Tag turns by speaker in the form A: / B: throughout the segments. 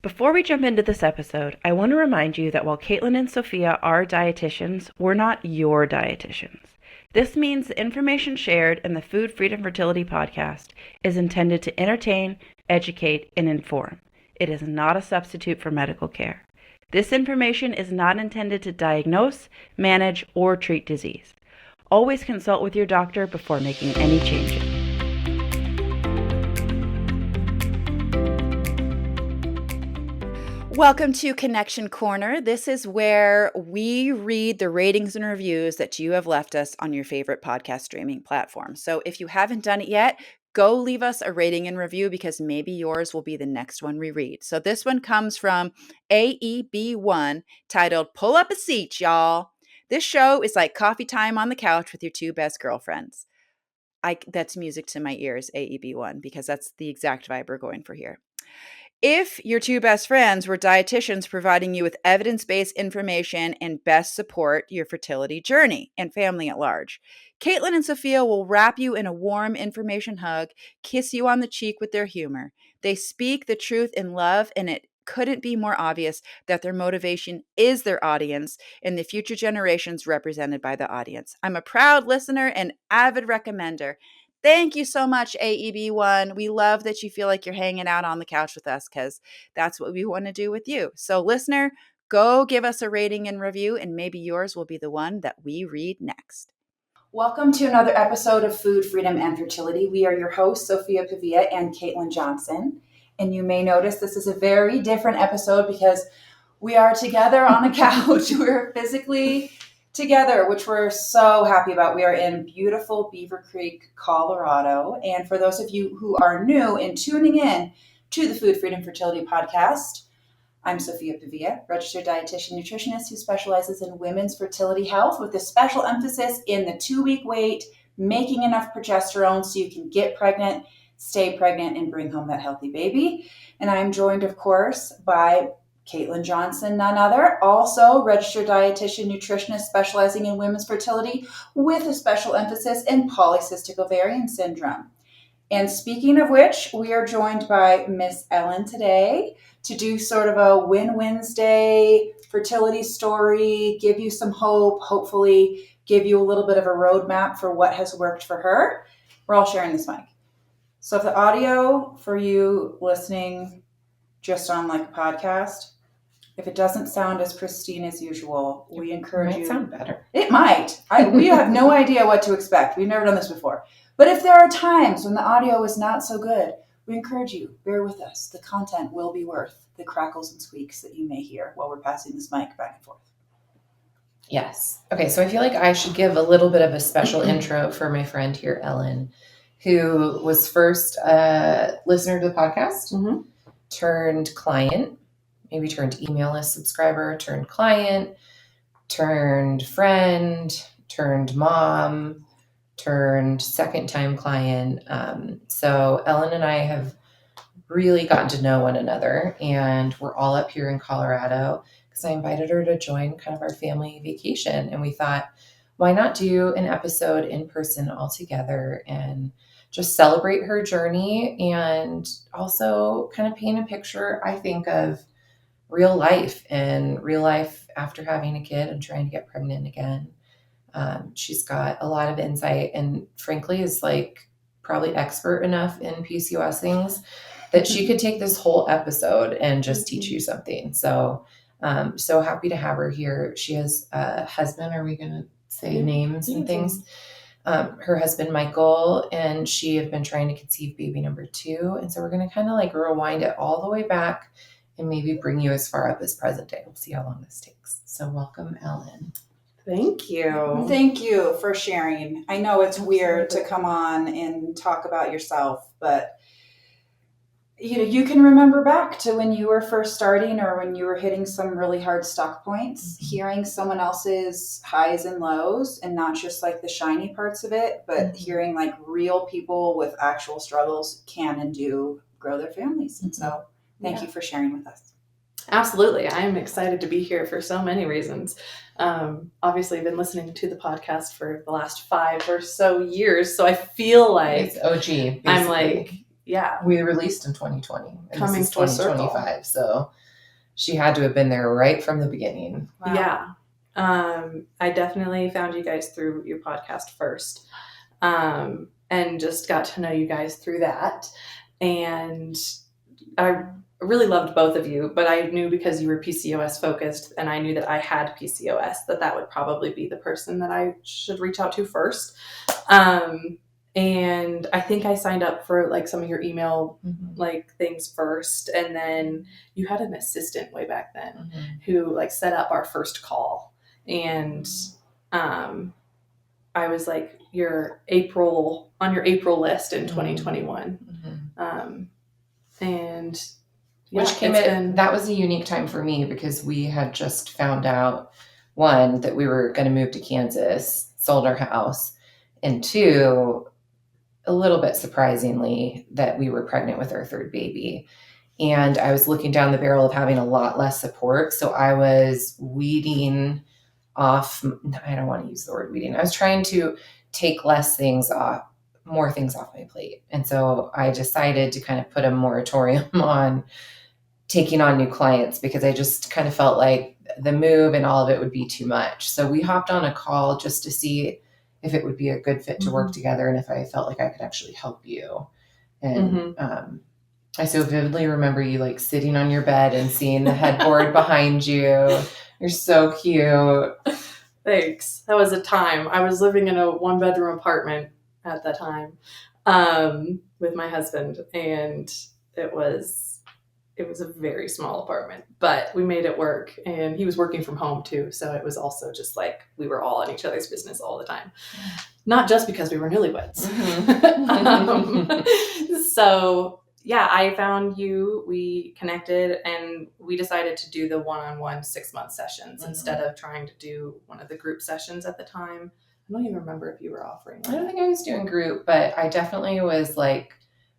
A: Before we jump into this episode, I want to remind you that while Caitlin and Sophia are dietitians, we're not your dietitians. This means the information shared in the Food Freedom Fertility podcast is intended to entertain, educate, and inform. It is not a substitute for medical care. This information is not intended to diagnose, manage, or treat disease. Always consult with your doctor before making any changes. Welcome to Connection Corner. This is where we read the ratings and reviews that you have left us on your favorite podcast streaming platform. So if you haven't done it yet, go leave us a rating and review because maybe yours will be the next one we read. So this one comes from AEB1 titled Pull Up a Seat, Y'all. This show is like coffee time on the couch with your two best girlfriends. That's music to my ears, AEB1, because that's the exact vibe we're going for here. If your two best friends were dietitians providing you with evidence-based information and best support your fertility journey and family at large, Caitlin and Sophia will wrap you in a warm information hug, kiss you on the cheek with their humor. They speak the truth in love, and it couldn't be more obvious that their motivation is their audience and the future generations represented by the audience. I'm a proud listener and avid recommender. Thank you so much, AEB1. We love that you feel like you're hanging out on the couch with us because that's what we want to do with you. So, listener, go give us a rating and review, and maybe yours will be the one that we read next. Welcome to another episode of Food Freedom and Fertility. We are your hosts, Sophia, Pavia, and Caitlin Johnson. And you may notice this is a very different episode because we are together on a couch. We're physically together, which we're so happy about. We are in beautiful Beaver Creek, Colorado. And for those of you who are new and tuning in to the Food Freedom Fertility podcast, I'm Sophia Pavia, registered dietitian nutritionist who specializes in women's fertility health with a special emphasis in the 2-week wait, making enough progesterone so you can get pregnant, stay pregnant, and bring home that healthy baby. And I'm joined, of course, by Caitlin Johnson, none other, also registered dietitian nutritionist specializing in women's fertility with a special emphasis in polycystic ovarian syndrome. And speaking of which, we are joined by Miss Ellen today to do sort of a Win Wednesday fertility story, give you some hope, hopefully give you a little bit of a roadmap for what has worked for her. We're all sharing this mic. So if the audio for you listening just on like a podcast, if it doesn't sound as pristine as usual, we encourage you.
B: It might sound better.
A: It might. We have no idea what to expect. We've never done this before. But if there are times when the audio is not so good, we encourage you, bear with us. The content will be worth the crackles and squeaks that you may hear while we're passing this mic back and forth.
B: Yes. Okay, so I feel like I should give a little bit of a special intro for my friend here, Ellen, who was first a listener to the podcast, turned client, maybe turned email list subscriber, turned client, turned friend, turned mom, turned second-time client. So Ellen and I have really gotten to know one another, and we're all up here in Colorado because I invited her to join kind of our family vacation. And we thought, why not do an episode in person all together and just celebrate her journey and also kind of paint a picture, I think, of real life after having a kid and trying to get pregnant again. She's got a lot of insight and frankly is like probably expert enough in PCOS things that she could take this whole episode and just teach you something. So happy to have her here. She has a husband. Are we going to say names and things? Her husband, Michael, and she have been trying to conceive baby number 2. And so we're going to kind of like rewind it all the way back and maybe bring you as far up as present day. We'll see how long this takes. So welcome, Ellen.
C: Thank you.
A: Thank you for sharing. I know it's weird to come on and talk about yourself, but you can remember back to when you were first starting or when you were hitting some really hard stuck points, hearing someone else's highs and lows and not just like the shiny parts of it, but hearing like real people with actual struggles can and do grow their families. And so thank you for sharing with us.
C: Absolutely. I'm excited to be here for so many reasons. Obviously, I've been listening to the podcast for the last 5 or so years, so I feel like
B: it's OG. Basically.
C: I'm like
B: We released in 2020. And
C: Coming
B: this is
C: full circle.
B: 2025. So she had to have been there right from the beginning.
A: Wow.
C: Yeah. I definitely found you guys through your podcast first, and just got to know you guys through that. And I really loved both of you, but I knew because you were PCOS focused and I knew that I had PCOS, that would probably be the person that I should reach out to first. And I think I signed up for like some of your email like things first. And then you had an assistant way back then who like set up our first call. And I was like on your April list in 2021. And
B: which came in, that was a unique time for me because we had just found out, one, that we were going to move to Kansas, sold our house, and two, a little bit surprisingly, that we were pregnant with our third baby. And I was looking down the barrel of having a lot less support. So I was weeding off, I don't want to use the word weeding. I was trying to take more things off my plate. And so I decided to kind of put a moratorium on taking on new clients because I just kind of felt like the move and all of it would be too much. So we hopped on a call just to see if it would be a good fit to work together and if I felt like I could actually help you. And I so vividly remember you like sitting on your bed and seeing the headboard behind you. You're so cute.
C: Thanks. That was a time. I was living in a 1-bedroom apartment at that time with my husband, and it was a very small apartment, but we made it work. And he was working from home too, so it was also just like we were all in each other's business all the time, not just because we were newlyweds. So yeah, I found you, we connected, and we decided to do the one-on-one 6-month sessions instead of trying to do one of the group sessions at the time. I don't even remember if you were offering that.
B: I don't think I was doing group, but I definitely was like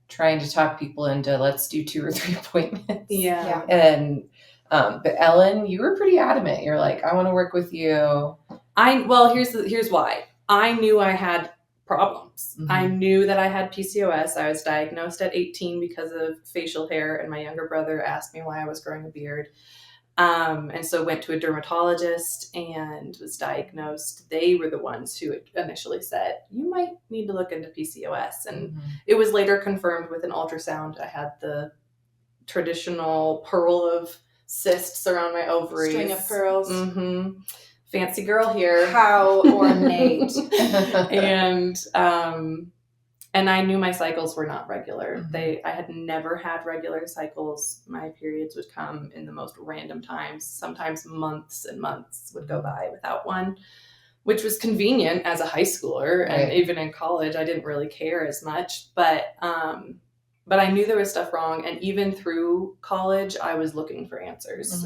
B: trying to talk people into let's do 2 or 3 appointments.
C: Yeah.
B: And but Ellen, you were pretty adamant. You're like, I want to work with you.
C: Here's why. I knew I had problems. I knew that I had PCOS. I was diagnosed at 18 because of facial hair, and my younger brother asked me why I was growing a beard. And so went to a dermatologist and was diagnosed. They were the ones who initially said, you might need to look into PCOS. And it was later confirmed with an ultrasound. I had the traditional pearl of cysts around my ovaries.
A: String of pearls.
C: Fancy girl here.
A: How ornate.
C: And I knew my cycles were not regular. I had never had regular cycles. My periods would come in the most random times. Sometimes months and months would go by without one, which was convenient as a high schooler. And even in college, I didn't really care as much. But I knew there was stuff wrong. And even through college, I was looking for answers.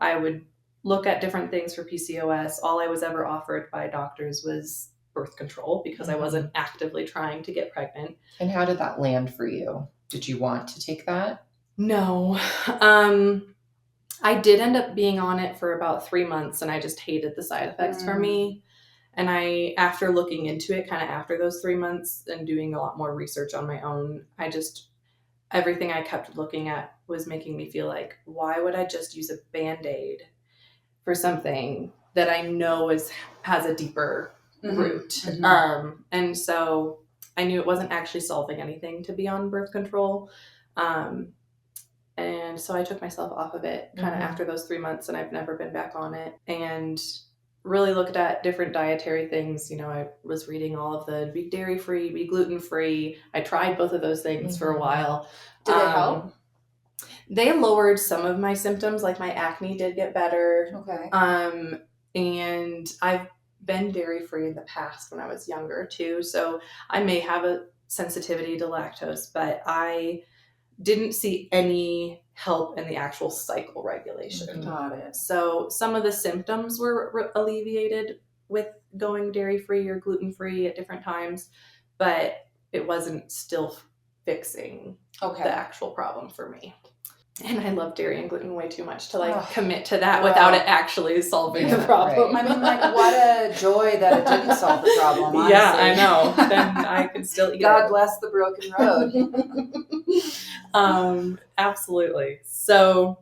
C: I would look at different things for PCOS. All I was ever offered by doctors was birth control because I wasn't actively trying to get pregnant.
B: And how did that land for you? Did you want to take that?
C: No. I did end up being on it for about 3 months, and I just hated the side effects for me. And after looking into it, kind of after those 3 months and doing a lot more research on my own, everything I kept looking at was making me feel like, why would I just use a Band-Aid for something that I know has a deeper root? And so I knew it wasn't actually solving anything to be on birth control. And so I took myself off of it kind of after those 3 months, and I've never been back on it. And really looked at different dietary things. I was reading all of the be dairy-free, be gluten-free. I tried both of those things for a while.
A: Did they help?
C: They lowered some of my symptoms, like my acne did get better.
A: Okay.
C: And I've been dairy-free in the past when I was younger too. So I may have a sensitivity to lactose, but I didn't see any help in the actual cycle regulation.
A: Got it.
C: So some of the symptoms were alleviated with going dairy-free or gluten-free at different times, but it wasn't still fixing the actual problem for me. And I love dairy and gluten way too much to like commit to that without it actually solving the
B: Yeah,
C: problem.
A: I mean, like, what a joy that it didn't solve the problem, honestly.
C: Yeah, I know. Then I could still eat
A: God
C: it.
A: bless the broken road.
C: Absolutely. So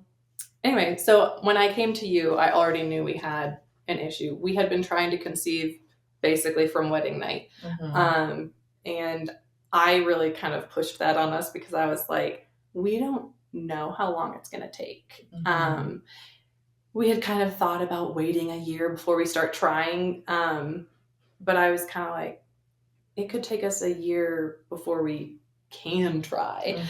C: anyway, so when I came to you, I already knew we had an issue. We had been trying to conceive basically from wedding night. And I really kind of pushed that on us because I was like, we don't know how long it's going to take. We had kind of thought about waiting a year before we start trying. But I was kind of like, it could take us a year before we can try.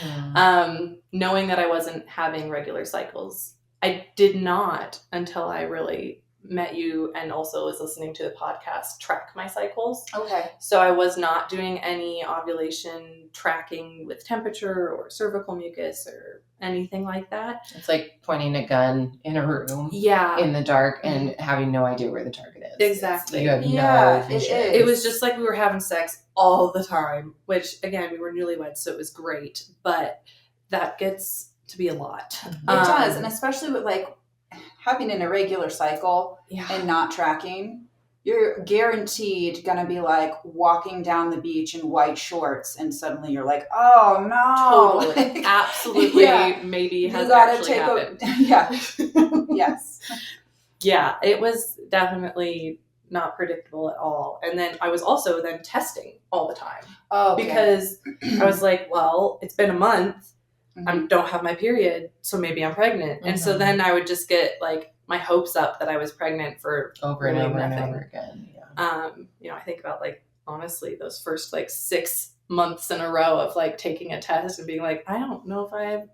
C: Knowing that I wasn't having regular cycles. I did not, until I really met you and also was listening to the podcast, track my cycles.
A: Okay.
C: So I was not doing any ovulation tracking with temperature or cervical mucus or anything like that.
B: It's like pointing a gun in a room in the dark and having no idea where the target is.
C: Exactly.
B: You have no vision.
C: It was just like we were having sex all the time, which again, we were newlyweds, so it was great, but that gets to be a lot.
A: It does, and especially with like having an irregular cycle and not tracking, you're guaranteed gonna be like walking down the beach in white shorts, and suddenly you're like, oh no,
C: totally,
A: like,
C: absolutely, maybe has actually happened.
A: Yes.
C: Yeah, it was definitely not predictable at all. And then I was also then testing all the time. Because I was like, well, it's been a month. I don't have my period, so maybe I'm pregnant. And so then I would just get like my hopes up that I was pregnant for
B: over and over and over again.
C: I think about like, honestly, those first like 6 months in a row of like taking a test and being like, I don't know if I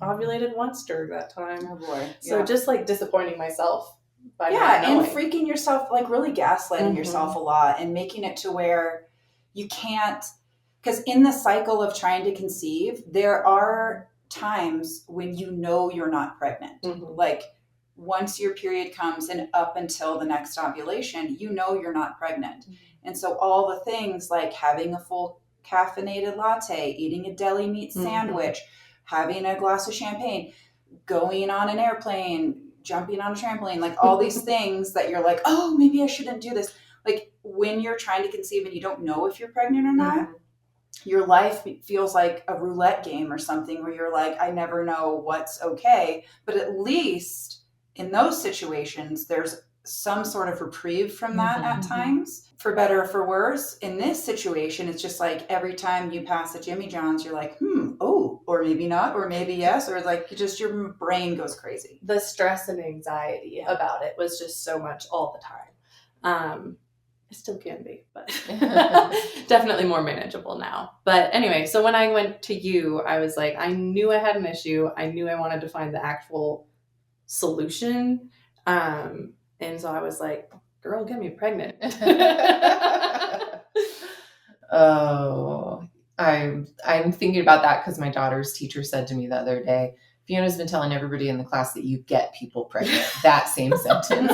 C: ovulated once during that time.
A: Oh boy.
C: So just like disappointing myself by
A: and freaking yourself, like really gaslighting yourself a lot and making it to where you can't. Because in the cycle of trying to conceive, there are times when you know you're not pregnant. Like once your period comes and up until the next ovulation, you know you're not pregnant. And so all the things like having a full caffeinated latte, eating a deli meat sandwich, having a glass of champagne, going on an airplane, jumping on a trampoline, like all these things that you're like, oh, maybe I shouldn't do this. Like when you're trying to conceive and you don't know if you're pregnant or not, your life feels like a roulette game or something where you're like, I never know what's okay. But at least in those situations, there's some sort of reprieve from that at times, for better or for worse. In this situation, it's just like every time you pass a Jimmy John's, you're like, oh, or maybe not, or maybe yes, or like just your brain goes crazy.
C: The stress and anxiety about it was just so much all the time. It still can be, but definitely more manageable now. But anyway, so when I went to you, I was like, I knew I had an issue. I knew I wanted to find the actual solution. And so I was like, girl, get me pregnant.
B: I'm thinking about that because my daughter's teacher said to me the other day, Fiona's been telling everybody in the class that you get people pregnant. That same sentence.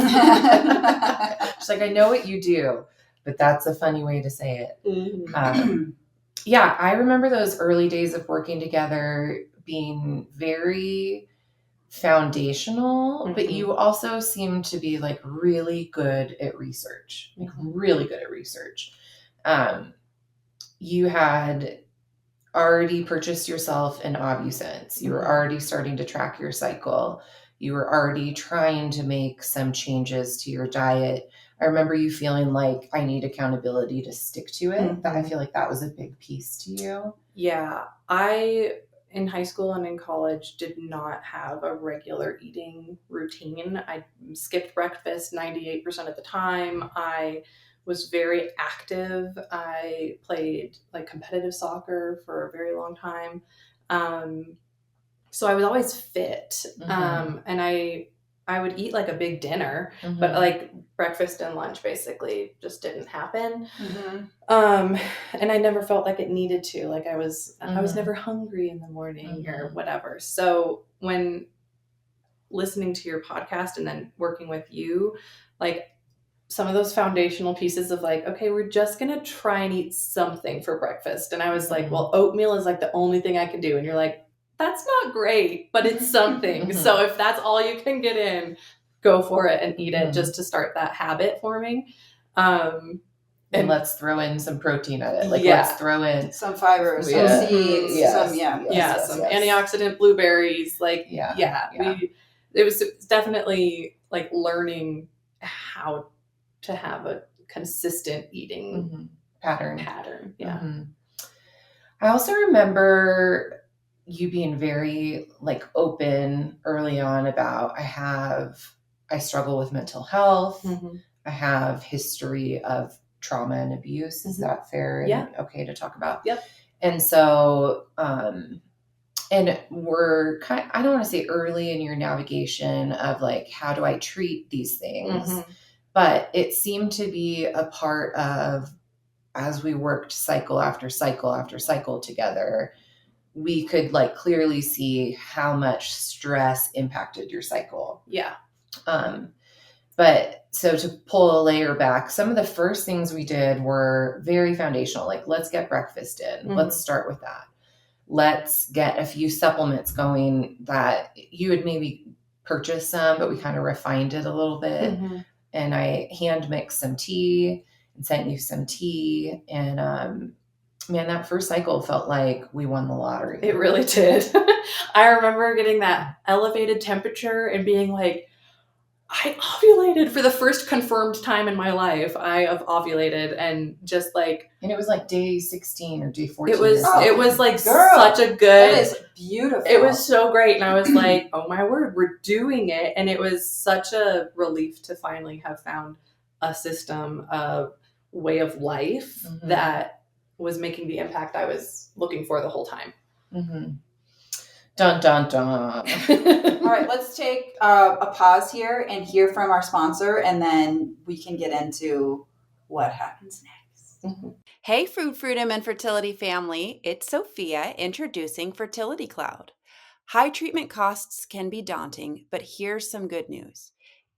B: She's like, I know what you do, but that's a funny way to say it. I remember those early days of working together being very foundational, but you also seemed to be like really good at research, You had already purchased yourself an OvuSense. You were already starting to track your cycle. You were already trying to make some changes to your diet. I remember you feeling like I need accountability to stick to it. I feel like that was a big piece to you.
C: Yeah. I, in high school and in college, did not have a regular eating routine. I skipped breakfast 98% of the time. I was very active. I played like competitive soccer for a very long time. So I was always fit. And I would eat like a big dinner, but like breakfast and lunch basically just didn't happen. And I never felt like it needed to. Like I was never hungry in the morning or whatever. So when listening to your podcast and then working with you, like some of those foundational pieces of like, okay, we're just going to try and eat something for breakfast. And I was like, well, oatmeal is like the only thing I can do. And you're like, that's not great, but it's something. So if that's all you can get in, go for it and eat it just to start that habit forming.
B: And let's throw in some protein at it. Like,
C: Yeah.
B: let's throw in
A: some fiber, some
B: Yeah.
A: seeds,
B: Yes,
A: some,
B: yes.
C: some antioxidant blueberries. Like,
B: Yeah.
C: It was definitely like learning how to have a consistent eating pattern. Yeah.
B: Mm-hmm. I also remember you being very like open early on about I struggle with mental health. I have history of trauma and abuse. Is that fair and okay to talk about?
C: Yep.
B: And so, and we're I don't want to say early in your navigation of like, how do I treat these things? But it seemed to be a part of, as we worked cycle after cycle after cycle together, we could like clearly see how much stress impacted your cycle.
C: Yeah.
B: But so to pull a layer back, some of the first things we did were very foundational. Like, let's get breakfast in. Let's start with that. Let's get a few supplements going that you had maybe purchased some, but we kind of refined it a little bit. And I hand mixed some tea and sent you some tea. And man, that first cycle felt like we won the lottery.
C: It really did. I remember getting that elevated temperature and being like, I ovulated for the first confirmed time in my life. I have ovulated, and just like,
B: and it was like day 16 or day 14.
C: It was like
A: girl,
C: such a good.
A: That is beautiful.
C: It was so great, and I was like, oh my word, we're doing it. And it was such a relief to finally have found a system, a way of life that was making the impact I was looking for the whole time.
B: Dun, dun, dun.
A: All right, let's take a pause here and hear from our sponsor, and then we can get into what happens next. Hey, Food Freedom and Fertility family. It's Sophia introducing Fertility Cloud. High treatment costs can be daunting, but here's some good news.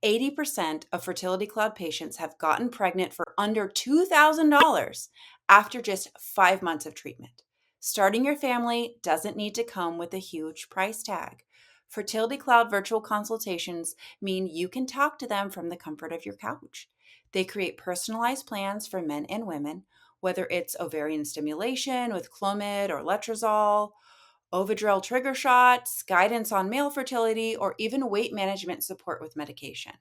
A: 80% of Fertility Cloud patients have gotten pregnant for under $2,000 after just 5 months of treatment. Starting your family doesn't need to come with a huge price tag. Fertility Cloud virtual consultations mean you can talk to them from the comfort of your couch. They create personalized plans for men and women, whether it's ovarian stimulation with Clomid or Letrozole, Ovidrel trigger shots, guidance on male fertility, or even weight management support with medication.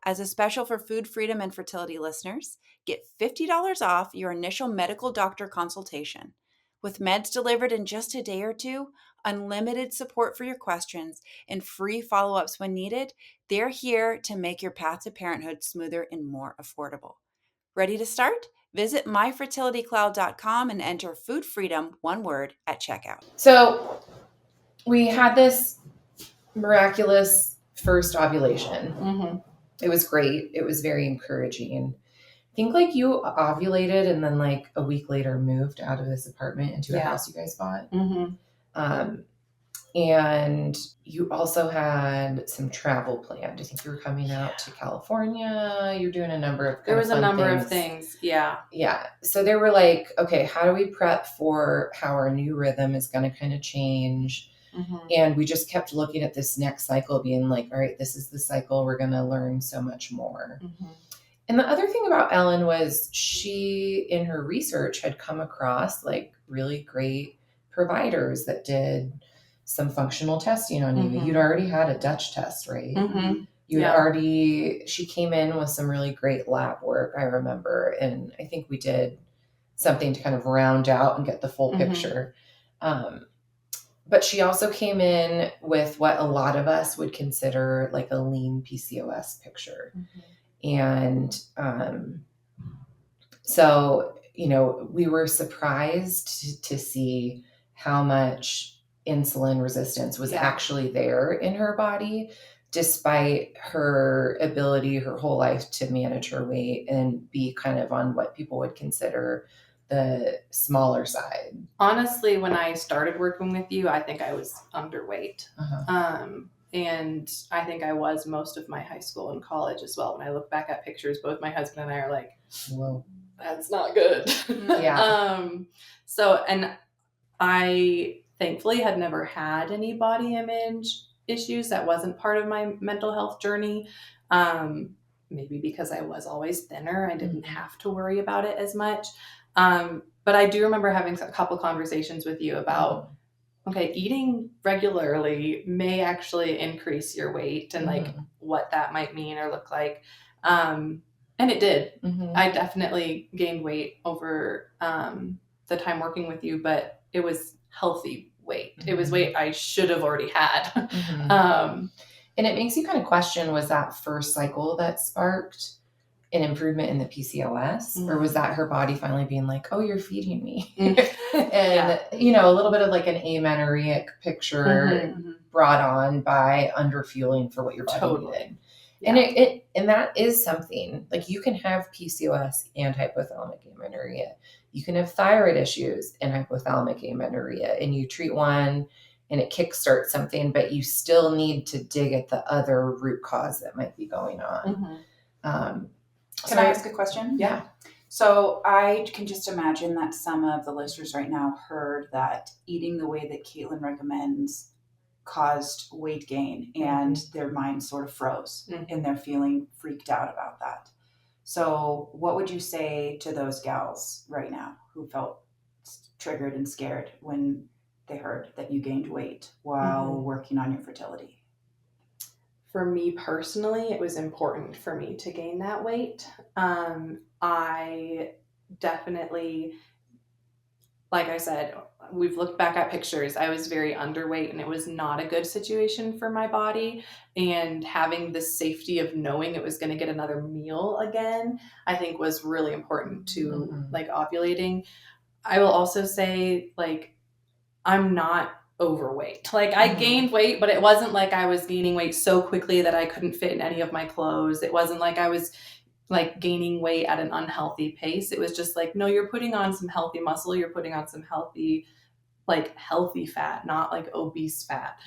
A: As a special for Food Freedom and Fertility listeners, get $50 off your initial medical doctor consultation. With meds delivered in just a day or two, unlimited support for your questions, and free follow-ups when needed, they're here to make your path to parenthood smoother and more affordable. Ready to start? Visit myfertilitycloud.com and enter Food Freedom, one word, at checkout.
B: So we had this miraculous first ovulation. It was great. It was very encouraging. I think like you ovulated and then like a week later moved out of this apartment into a house you guys bought. And you also had some travel planned. I think you were coming out to California. You're doing a number of
C: There was a number
B: things.
C: of things. Yeah.
B: So they were like, okay, how do we prep for how our new rhythm is going to kind of change? And we just kept looking at this next cycle being like, all right, this is the cycle. We're going to learn so much more. And the other thing about Ellen was she, in her research, had come across like really great providers that did some functional testing on you. You'd already had a Dutch test, right? She came in with some really great lab work, I remember. And I think we did something to kind of round out and get the full picture. But she also came in with what a lot of us would consider like a lean PCOS picture. And so, you know, we were surprised to see how much insulin resistance was actually there in her body, despite her ability her whole life to manage her weight and be kind of on what people would consider the smaller side.
C: Honestly, when I started working with you, I think I was underweight. And I think I was most of my high school and college as well. When I look back at pictures, both my husband and I are like, whoa, that's not good. So, and I thankfully had never had any body image issues. That wasn't part of my mental health journey. Maybe because I was always thinner, I didn't have to worry about it as much. But I do remember having a couple conversations with you about, okay, eating regularly may actually increase your weight and like what that might mean or look like. And it did. I definitely gained weight over the time working with you, but it was healthy weight. It was weight I should have already had.
B: And it makes you kind of question, was that first cycle that sparked an improvement in the PCOS, or was that her body finally being like, oh, you're feeding me? And, you know, a little bit of like an amenorrheic picture brought on by underfueling for what your body needed. Yeah. And that is something, like you can have PCOS and hypothalamic amenorrhea. You can have thyroid issues and hypothalamic amenorrhea, and you treat one and it kickstarts something, but you still need to dig at the other root cause that might be going on.
A: Can I ask a question?
B: Yeah.
A: So I can just imagine that some of the listeners right now heard that eating the way that Caitlin recommends caused weight gain, and their mind sort of froze and they're feeling freaked out about that. So what would you say to those gals right now who felt triggered and scared when they heard that you gained weight while working on your fertility?
C: For me personally, it was important for me to gain that weight. I definitely, like I said, we've looked back at pictures. I was very underweight and it was not a good situation for my body. And having the safety of knowing it was going to get another meal again, I think was really important to like ovulating. I will also say, like, I'm not overweight. Like I gained weight, but it wasn't like I was gaining weight so quickly that I couldn't fit in any of my clothes. It wasn't like I was like gaining weight at an unhealthy pace. It was just like, no, you're putting on some healthy muscle. You're putting on some healthy fat, not like obese fat.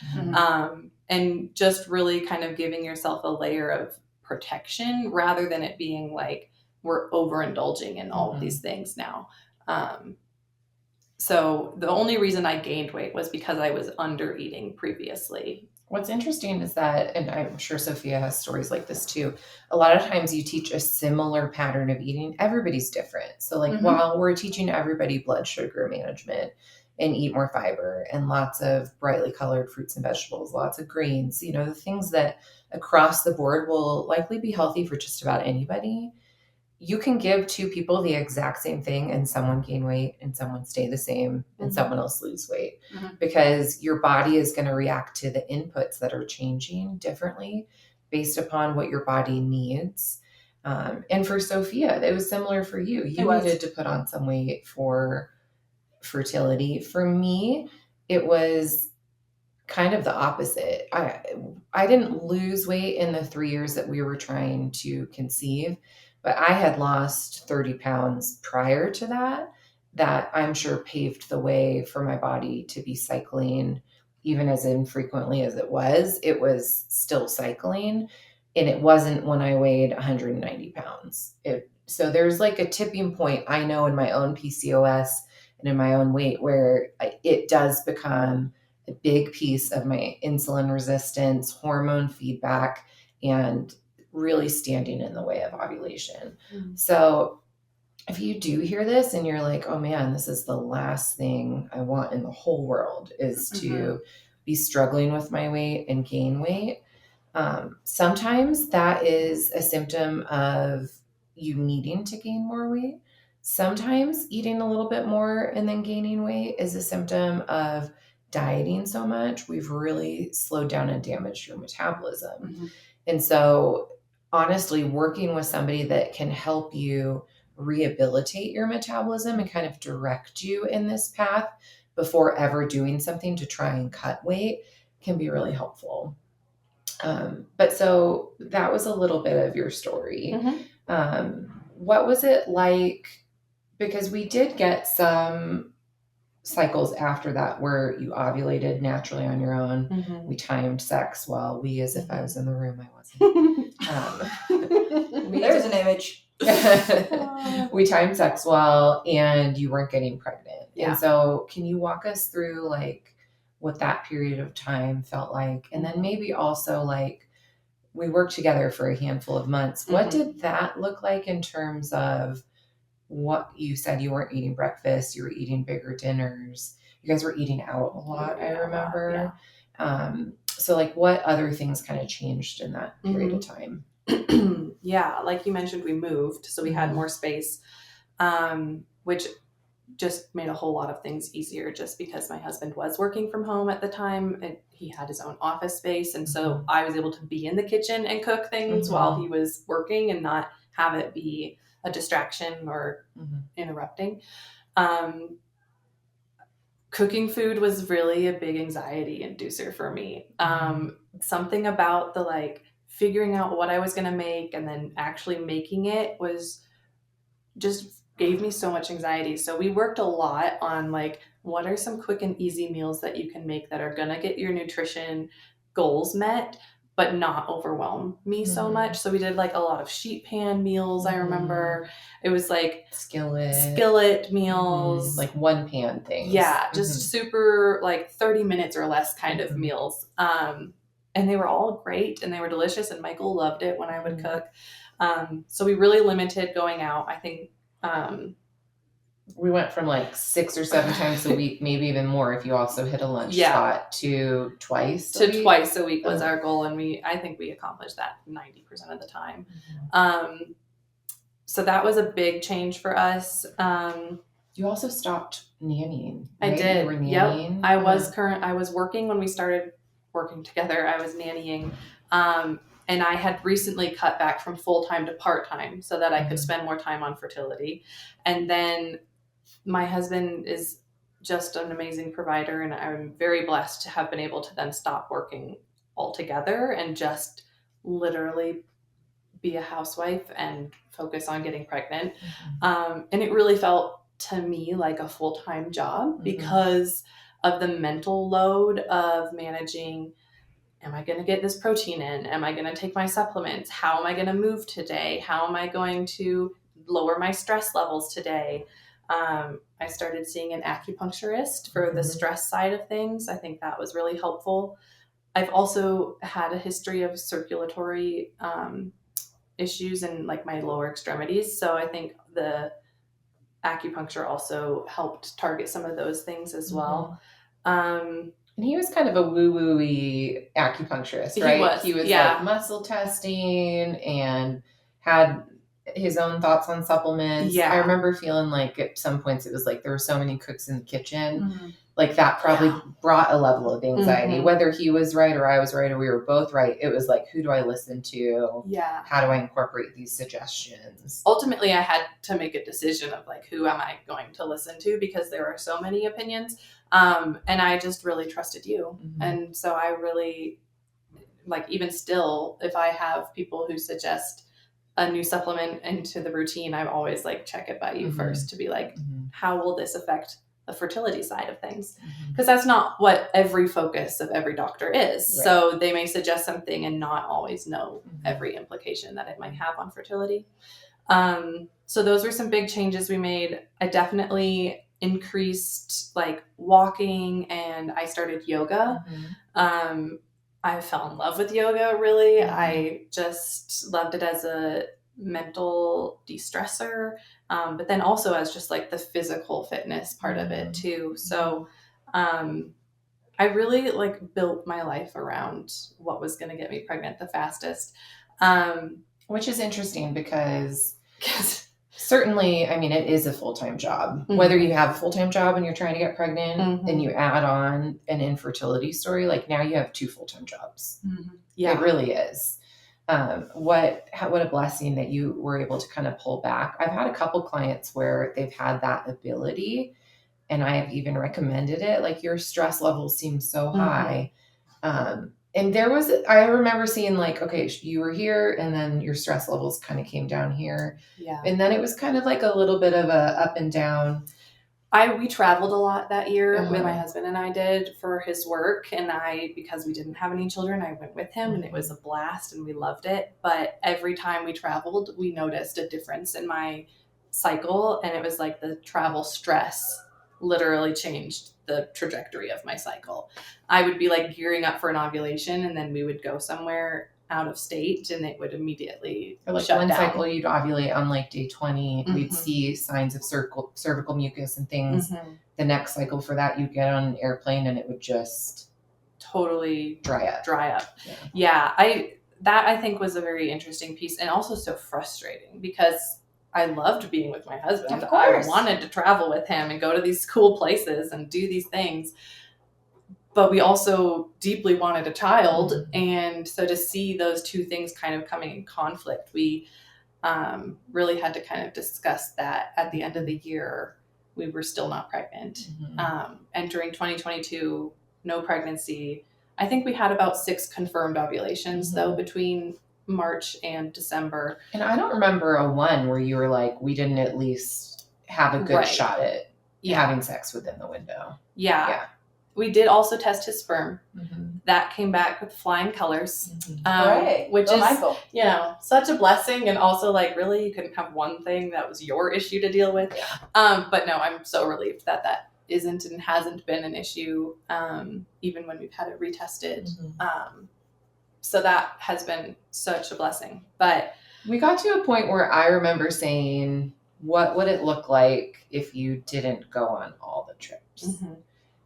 C: And just really kind of giving yourself a layer of protection rather than it being like, we're overindulging in all of these things now. So the only reason I gained weight was because I was under eating previously.
B: What's interesting is that, and I'm sure Sophia has stories like this too, a lot of times you teach a similar pattern of eating. Everybody's different. So like while we're teaching everybody blood sugar management and eat more fiber and lots of brightly colored fruits and vegetables, lots of greens, you know, the things that across the board will likely be healthy for just about anybody. You can give two people the exact same thing and someone gain weight and someone stay the same and someone else lose weight because your body is going to react to the inputs that are changing differently based upon what your body needs. And for Sophia, it was similar for you. You needed to put on some weight for fertility. For me, it was kind of the opposite. I didn't lose weight in the 3 years that we were trying to conceive, but I had lost 30 pounds prior to that I'm sure paved the way for my body to be cycling, even as infrequently as it was still cycling. And it wasn't when I weighed 190 pounds. So there's like a tipping point, I know, in my own PCOS and in my own weight where it does become a big piece of my insulin resistance, hormone feedback, and really standing in the way of ovulation. So if you do hear this and you're like, oh man, this is the last thing I want in the whole world is to be struggling with my weight and gain weight. Sometimes that is a symptom of you needing to gain more weight. Sometimes eating a little bit more and then gaining weight is a symptom of dieting so much. We've really slowed down and damaged your metabolism. And so honestly, working with somebody that can help you rehabilitate your metabolism and kind of direct you in this path before ever doing something to try and cut weight can be really helpful. But so that was a little bit of your story. What was it like? Because we did get some cycles after that where you ovulated naturally on your own. We timed sex well. As if I was in the room, I wasn't.
A: There's an image.
B: We timed sex well and you weren't getting pregnant.
C: Yeah.
B: And so can you walk us through like what that period of time felt like. And then maybe also like we worked together for a handful of months. What did that look like in terms of what you said? You weren't eating breakfast, you were eating bigger dinners. You guys were eating out a lot, I remember. So like what other things kind of changed in that period of time?
C: Yeah, like you mentioned, we moved, so we had more space, which just made a whole lot of things easier just because my husband was working from home at the time and he had his own office space. And so I was able to be in the kitchen and cook things while he was working and not have it be a distraction or interrupting. Cooking food was really a big anxiety inducer for me. Something about the like figuring out what I was going to make and then actually making it was just gave me so much anxiety. So we worked a lot on like, what are some quick and easy meals that you can make that are going to get your nutrition goals met, but not overwhelm me so much. So we did like a lot of sheet pan meals. I remember it was like skillet meals,
B: like one pan things.
C: Yeah. Just super like 30 minutes or less kind of meals. And they were all great and they were delicious. And Michael loved it when I would cook. So we really limited going out. I think,
B: we went from like 6 or 7 times a week, maybe even more if you also hit a lunch spot, to twice
C: a week was our goal. And I think we accomplished that 90% of the time. So that was a big change for us.
B: You also stopped nannying, right?
C: I did.
B: You were nannying?
C: Yep. I was working when we started working together. I was nannying. And I had recently cut back from full-time to part-time so that I could spend more time on fertility. And then my husband is just an amazing provider, and I'm very blessed to have been able to then stop working altogether and just literally be a housewife and focus on getting pregnant. And it really felt to me like a full-time job because of the mental load of managing, am I going to get this protein in? Am I going to take my supplements? How am I going to move today? How am I going to lower my stress levels today? I started seeing an acupuncturist for the stress side of things. I think that was really helpful. I've also had a history of circulatory issues in like my lower extremities. So I think the acupuncture also helped target some of those things as well.
B: And he was kind of a woo-woo-y acupuncturist, right? He was like muscle testing and had his own thoughts on supplements. I remember feeling like at some points it was like there were so many cooks in the kitchen. Like that probably brought a level of anxiety. Whether he was right or I was right or we were both right, it was like, who do I listen to? How do I incorporate these suggestions?
C: Ultimately, I had to make a decision of like, who am I going to listen to? Because there are so many opinions. And I just really trusted you. And so I really, like, even still, if I have people who suggest a new supplement into the routine, I'm always like, check it by you first to be like, how will this affect the fertility side of things? Because that's not what every focus of every doctor is. Right. So they may suggest something and not always know every implication that it might have on fertility. So those were some big changes we made. I definitely increased like walking and I started yoga. I fell in love with yoga, really. I just loved it as a mental de-stressor, but then also as just like the physical fitness part of it too. So I really like built my life around what was going to get me pregnant the fastest.
B: Which is interesting because certainly, I mean, it is a full-time job. Whether you have a full-time job and you're trying to get pregnant and you add on an infertility story, like now you have 2 full-time jobs. It really is. What a blessing that you were able to kind of pull back. I've had a couple clients where they've had that ability and I have even recommended it. Like your stress levels seem so high. And I remember seeing like, okay, you were here and then your stress levels kind of came down here. And then it was kind of like a little bit of a up and down.
C: We traveled a lot that year when my husband and I did for his work. And because we didn't have any children, I went with him and it was a blast and we loved it. But every time we traveled, we noticed a difference in my cycle. And it was like the travel stress literally changed the trajectory of my cycle. I would be like gearing up for an ovulation, and then we would go somewhere out of state, and it would immediately
B: Like
C: shut
B: one
C: down.
B: cycle you'd ovulate on like day 20, we'd
C: Mhm.
B: see signs of cervical mucus and things.
C: Mhm.
B: The next cycle for that, you'd get on an airplane and it would just
C: Totally
B: dry up.
C: Yeah, that I think was a very interesting piece, and also so frustrating because I loved being with my husband.
A: Of course.
C: I wanted to travel with him and go to these cool places and do these things, but we also deeply wanted a child.
B: Mhm.
C: And so to see those two things kind of coming in conflict, we really had to kind of discuss that. At the end of the year, we were still not pregnant.
B: Mhm.
C: Entering 2022, no pregnancy. I think we had about 6 confirmed ovulations, though, between March and December.
B: And I don't remember a one where you were like, we didn't at least have a good
C: Right.
B: shot at
C: Yeah.
B: having sex within the window.
C: Yeah. We did also test his sperm.
B: Mm-hmm.
C: That came back with flying colors,
A: Hooray.
C: which
A: Go
C: is,
A: Michael.
C: you know, such a blessing. And also, like, really, you couldn't have one thing that was your issue to deal with.
B: Yeah.
C: But no, I'm so relieved that that isn't and hasn't been an issue, even when we've had it retested.
B: Mm-hmm.
C: So that has been such a blessing. But
B: we got to a point where I remember saying, what would it look like if you didn't go on all the trips?
C: Mm-hmm.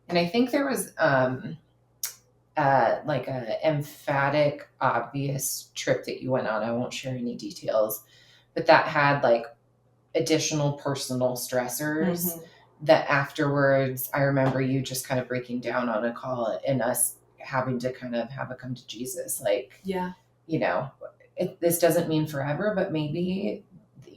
B: And I think there was like a emphatic, obvious trip that you went on. I won't share any details, but that had like additional personal stressors that afterwards, I remember you just kind of breaking down on a call and us having to kind of have a come to Jesus. Like, you know, this doesn't mean forever, but maybe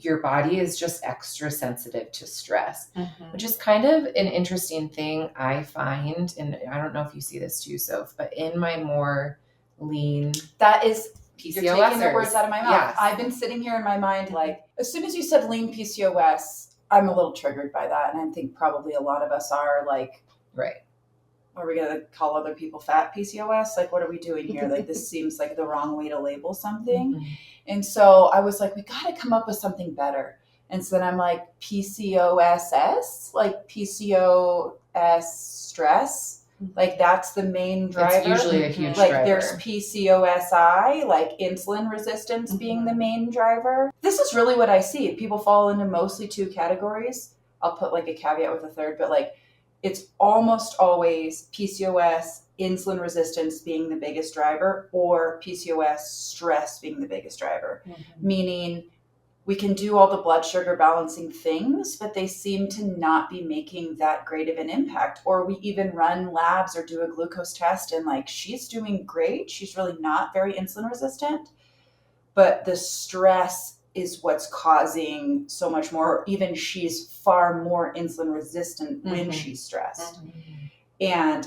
B: your body is just extra sensitive to stress, which is kind of an interesting thing I find. And I don't know if you see this too, Soph, but in my more lean
A: that is
B: PCOS,
A: you're taking the words out of my mouth.
B: Yes.
A: I've been sitting here in my mind, like, as soon as you said lean PCOS, I'm a little triggered by that. And I think probably a lot of us are like,
B: right.
A: Are we going to call other people fat PCOS? Like, what are we doing here? Like, this seems like the wrong way to label something.
B: Mm-hmm.
A: And so I was like, we got to come up with something better. And so then I'm like, PCOSS, like PCOS stress. Like, that's the main driver.
B: It's usually a huge
A: like,
B: driver.
A: there's PCOSI, like insulin resistance being the main driver. This is really what I see. People fall into mostly 2 categories. I'll put like a caveat with a third, but like, it's almost always PCOS, insulin resistance being the biggest driver, or PCOS stress being the biggest driver. Meaning we can do all the blood sugar balancing things, but they seem to not be making that great of an impact. Or we even run labs or do a glucose test and like, she's doing great. She's really not very insulin resistant, but the stress is what's causing so much more. Even she's far more insulin resistant when she's stressed. And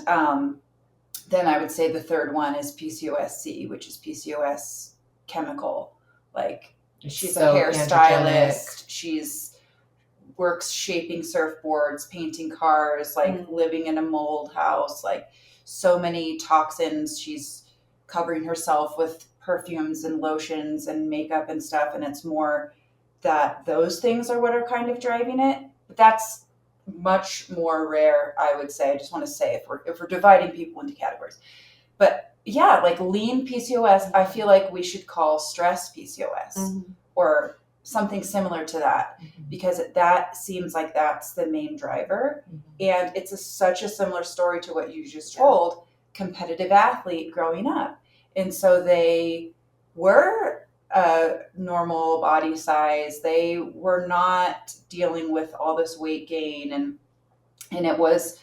A: then I would say the third one is PCOSC, which is PCOS chemical. Like, she's
B: so
A: a hairstylist.
B: androgenic.
A: She's works shaping surfboards, painting cars, like living in a mold house, like so many toxins. She's covering herself with perfumes and lotions and makeup and stuff. And it's more that those things are what are kind of driving it. But that's much more rare, I would say. I just want to say if we're dividing people into categories. But yeah, like lean PCOS, I feel like we should call stress PCOS or something similar to that, because that seems like that's the main driver. And it's such a similar story to what you just told. Competitive athlete growing up. And so they were normal body size. They were not dealing with all this weight gain, and it was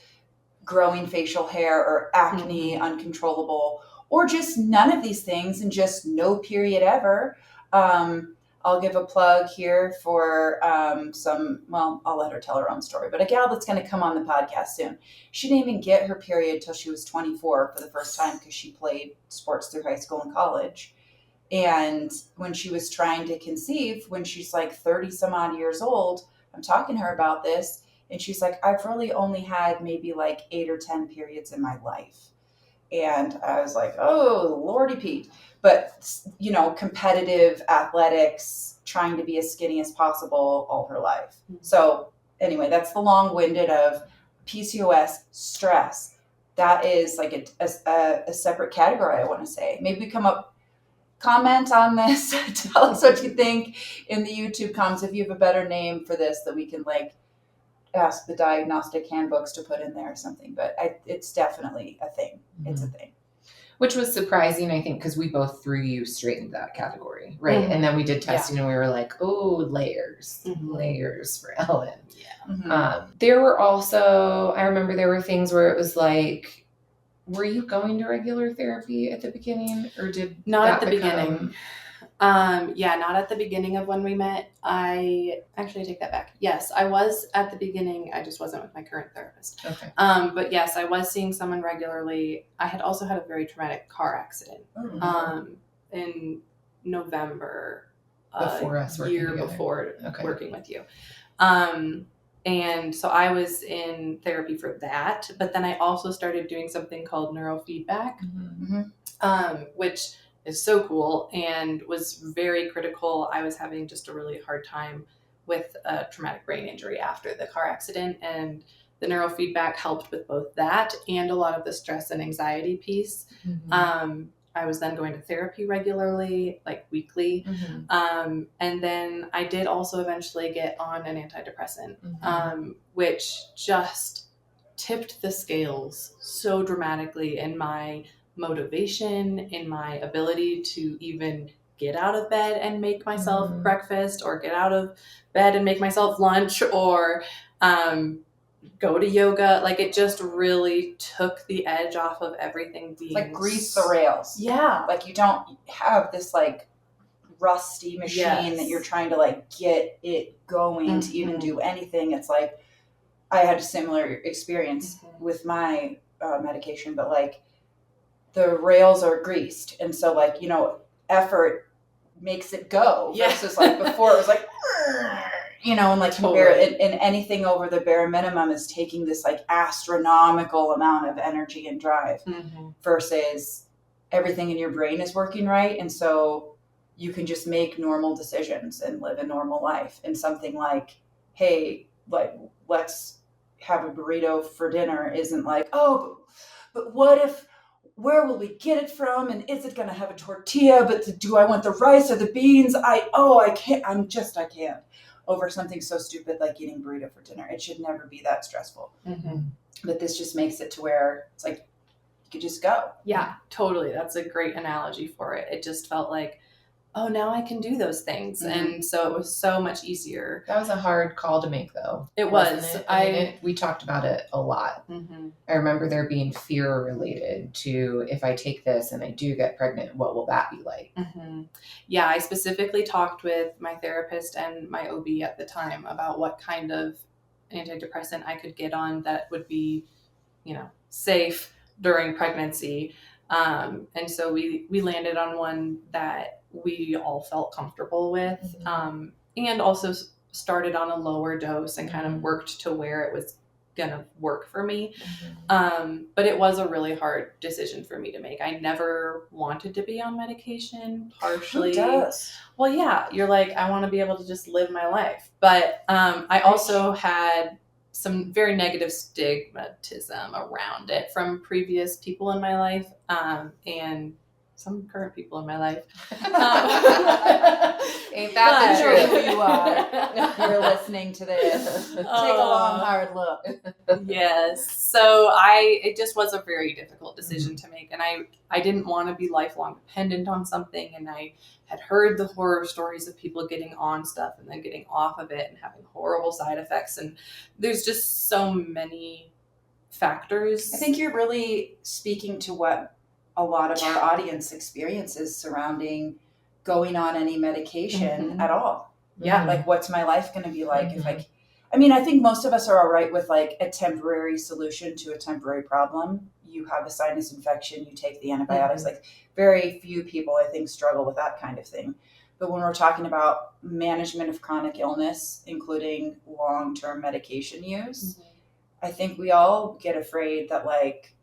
A: growing facial hair or acne uncontrollable, or just none of these things and just no period ever. I'll give a plug here for I'll let her tell her own story, but a gal that's going to come on the podcast soon. She didn't even get her period till she was 24 for the first time because she played sports through high school and college. And when she was trying to conceive, when she's like 30 some odd years old, I'm talking to her about this. And she's like, I've really only had maybe like 8 or 10 periods in my life. And I was like, oh, Lordy Pete. But, you know, competitive athletics, trying to be as skinny as possible all her life. So anyway, that's the long-winded of PCOS, stress, that is like a separate category, I want to say. Maybe we comment on this. Tell us what you think in the YouTube comments if you have a better name for this that we can like ask the diagnostic handbooks to put in there or something. But it's definitely a thing. It's a thing.
B: Which was surprising, I think, because we both threw you straight into that category, right?
C: Mm-hmm.
B: And then we did testing and we were like, oh, layers for Ellen.
C: Yeah.
B: There were also, I remember there were things where it was like, were you going to regular therapy at the beginning or did
C: not
B: that
C: at the
B: become...
C: beginning? Not at the beginning of when we met. I actually take that back. Yes, I was at the beginning. I just wasn't with my current therapist.
B: Okay.
C: But yes, I was seeing someone regularly. I had also had a very traumatic car accident. In November.
B: Before us working
C: year
B: together.
C: before
B: Okay.
C: working with you. And so I was in therapy for that, but then I also started doing something called neurofeedback, which is so cool and was very critical. I was having just a really hard time with a traumatic brain injury after the car accident, and the neurofeedback helped with both that and a lot of the stress and anxiety piece. I was then going to therapy regularly, like weekly. And then I did also eventually get on an antidepressant, which just tipped the scales so dramatically in my motivation, in my ability to even get out of bed and make myself breakfast, or get out of bed and make myself lunch, or go to yoga. Like, it just really took the edge off of everything being...
A: It's like grease the rails.
C: Yeah.
A: Like, you don't have this like rusty machine that you're trying to like get it going to even do anything. It's like, I had a similar experience with my medication, but like the rails are greased. And so like, you know, effort makes it go versus like before it was like, you know, and like and anything over the bare minimum is taking this like astronomical amount of energy and drive versus everything in your brain is working right. And so you can just make normal decisions and live a normal life. And something like, hey, like, let's have a burrito for dinner isn't like, oh, but what if, where will we get it from? And is it going to have a tortilla? But do I want the rice or the beans? I can't over something so stupid like eating burrito for dinner. It should never be that stressful. But this just makes it to where it's like, you could just go.
C: Yeah, totally. That's a great analogy for it. It just felt like, oh, now I can do those things. And so it was so much easier.
B: That was a hard call to make, though.
C: It was.
B: We talked about it a lot. I remember there being fear related to, if I take this and I do get pregnant, what will that be like?
C: Yeah, I specifically talked with my therapist and my OB at the time about what kind of antidepressant I could get on that would be, you know, safe during pregnancy. And so we landed on one that we all felt comfortable with, and also started on a lower dose and kind of worked to where it was going to work for me. But it was a really hard decision for me to make. I never wanted to be on medication, partially.
A: Who does?
C: Well, yeah, you're like, I want to be able to just live my life. But I also had some very negative stigmatism around it from previous people in my life, and some current people in my life.
B: Ain't that the truth?
A: Who you are. You're listening to this. Take a long, hard look.
C: Yes. So it just was a very difficult decision to make. And I didn't want to be lifelong dependent on something. And I had heard the horror stories of people getting on stuff and then getting off of it and having horrible side effects. And there's just so many factors.
A: I think you're really speaking to what a lot of our audience experiences surrounding going on any medication at all.
C: Yeah.
A: Like, what's my life going to be like if I think most of us are all right with like a temporary solution to a temporary problem. You have a sinus infection, you take the antibiotics. Like, very few people, I think, struggle with that kind of thing. But when we're talking about management of chronic illness, including long-term medication use, I think we all get afraid that, like,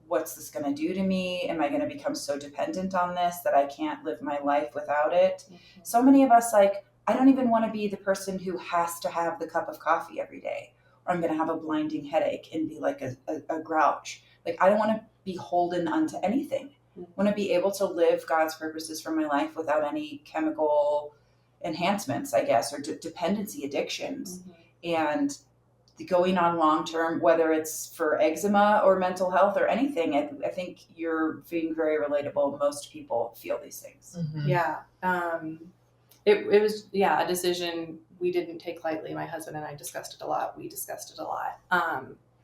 A: what's this going to do to me? Am I going to become so dependent on this that I can't live my life without it? So many of us, like, I don't even want to be the person who has to have the cup of coffee every day, or I'm going to have a blinding headache and be like a grouch. Like, I don't want to be holden onto anything. I want to be able to live God's purposes for my life without any chemical enhancements, I guess, or dependency addictions. And going on long term, whether it's for eczema or mental health or anything, I think you're being very relatable. Most people feel these things.
C: Yeah. It was, a decision we didn't take lightly. My husband and I discussed it a lot. We discussed it a lot.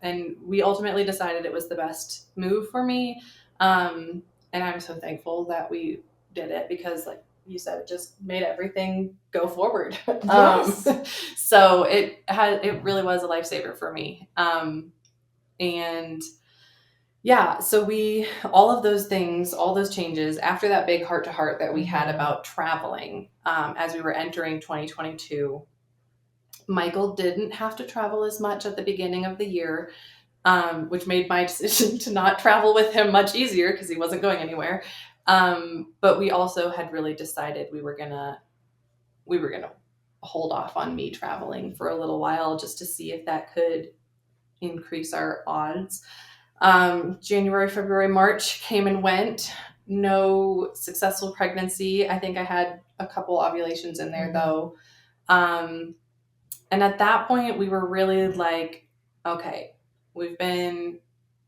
C: And we ultimately decided it was the best move for me. And I'm so thankful that we did it because, like you said, it just made everything go forward.
A: Yes.
C: So it really was a lifesaver for me. And yeah, so all of those things, all those changes after that big heart to heart that we had about traveling, as we were entering 2022, Michael didn't have to travel as much at the beginning of the year, which made my decision to not travel with him much easier because he wasn't going anywhere. But we also had really decided we were gonna hold off on me traveling for a little while just to see if that could increase our odds. January, February, March came and went. No successful pregnancy. I think I had a couple ovulations in there though. And at that point we were really like, okay, we've been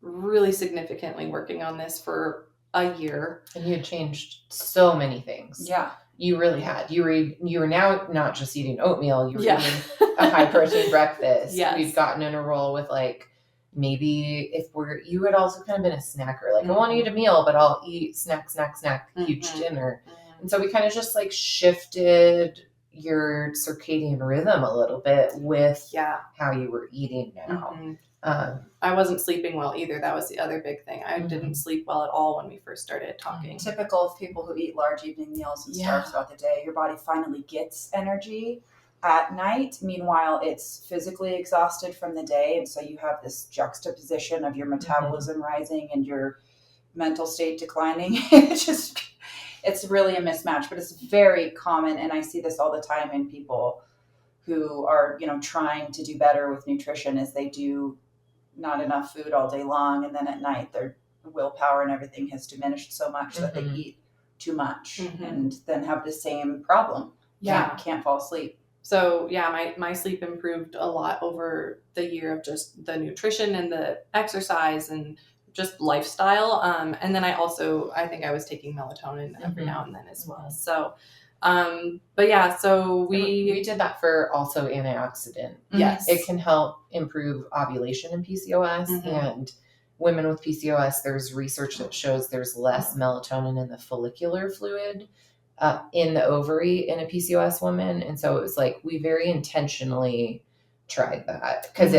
C: really significantly working on this for a year.
B: And you had changed so many things.
A: Yeah.
B: You really had. You were now not just eating oatmeal, you were eating a high protein breakfast.
C: Yes.
B: We've gotten in a roll with like, maybe you had also kind of been a snacker. Like, I want to eat a meal, but I'll eat snack, huge dinner. And so we kind of just like shifted your circadian rhythm a little bit with how you were eating now.
C: I wasn't sleeping well either. That was the other big thing. I didn't sleep well at all when we first started talking.
A: Typical of people who eat large evening meals and starve throughout the day. Your body finally gets energy at night. Meanwhile, it's physically exhausted from the day. And so you have this juxtaposition of your metabolism rising and your mental state declining. It's really a mismatch, but it's very common. And I see this all the time in people who are, trying to do better with nutrition, as they do not enough food all day long. And then at night, their willpower and everything has diminished so much that they eat too much and then have the same problem. Can't fall asleep.
C: So my sleep improved a lot over the year of just the nutrition and the exercise and just lifestyle. And then I think I was taking melatonin every now and then as well. So, so we
B: did that for also antioxidant.
C: Yes.
B: It can help improve ovulation in PCOS and women with PCOS, there's research that shows there's less melatonin in the follicular fluid in the ovary in a PCOS woman. And so it was like, we very intentionally tried that because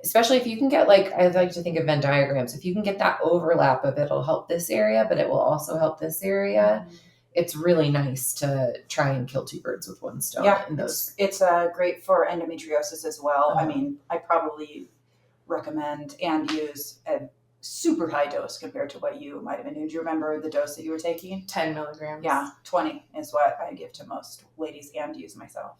B: especially if you can get I like to think of Venn diagrams. If you can get that overlap of it'll help this area, but it will also help this area. It's really nice to try and kill two birds with one stone.
A: Yeah, it's great for endometriosis as well. I mean, I probably recommend and use a super high dose compared to what you might have been doing. Do you remember the dose that you were taking?
C: 10 milligrams.
A: Yeah, 20 is what I give to most ladies and use myself.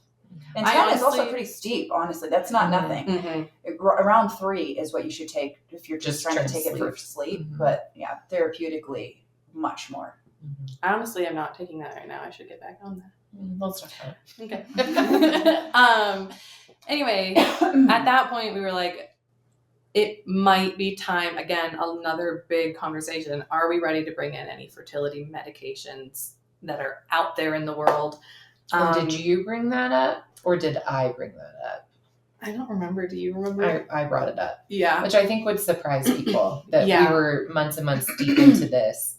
A: And 10 is also pretty steep, honestly. That's not nothing. Around 3 is what you should take if you're just trying to take it for sleep. But yeah, therapeutically, much more.
C: I honestly am not taking that right now. I should get back on that.
B: Let's talk about
C: it. Okay. Anyway, at that point, we were like, it might be time, again, another big conversation. Are we ready to bring in any fertility medications that are out there in the world?
B: Did you bring that up or did I bring that up?
C: I don't remember. Do you remember?
B: I brought it up.
C: Yeah.
B: Which I think would surprise people that we were months and months deep into this.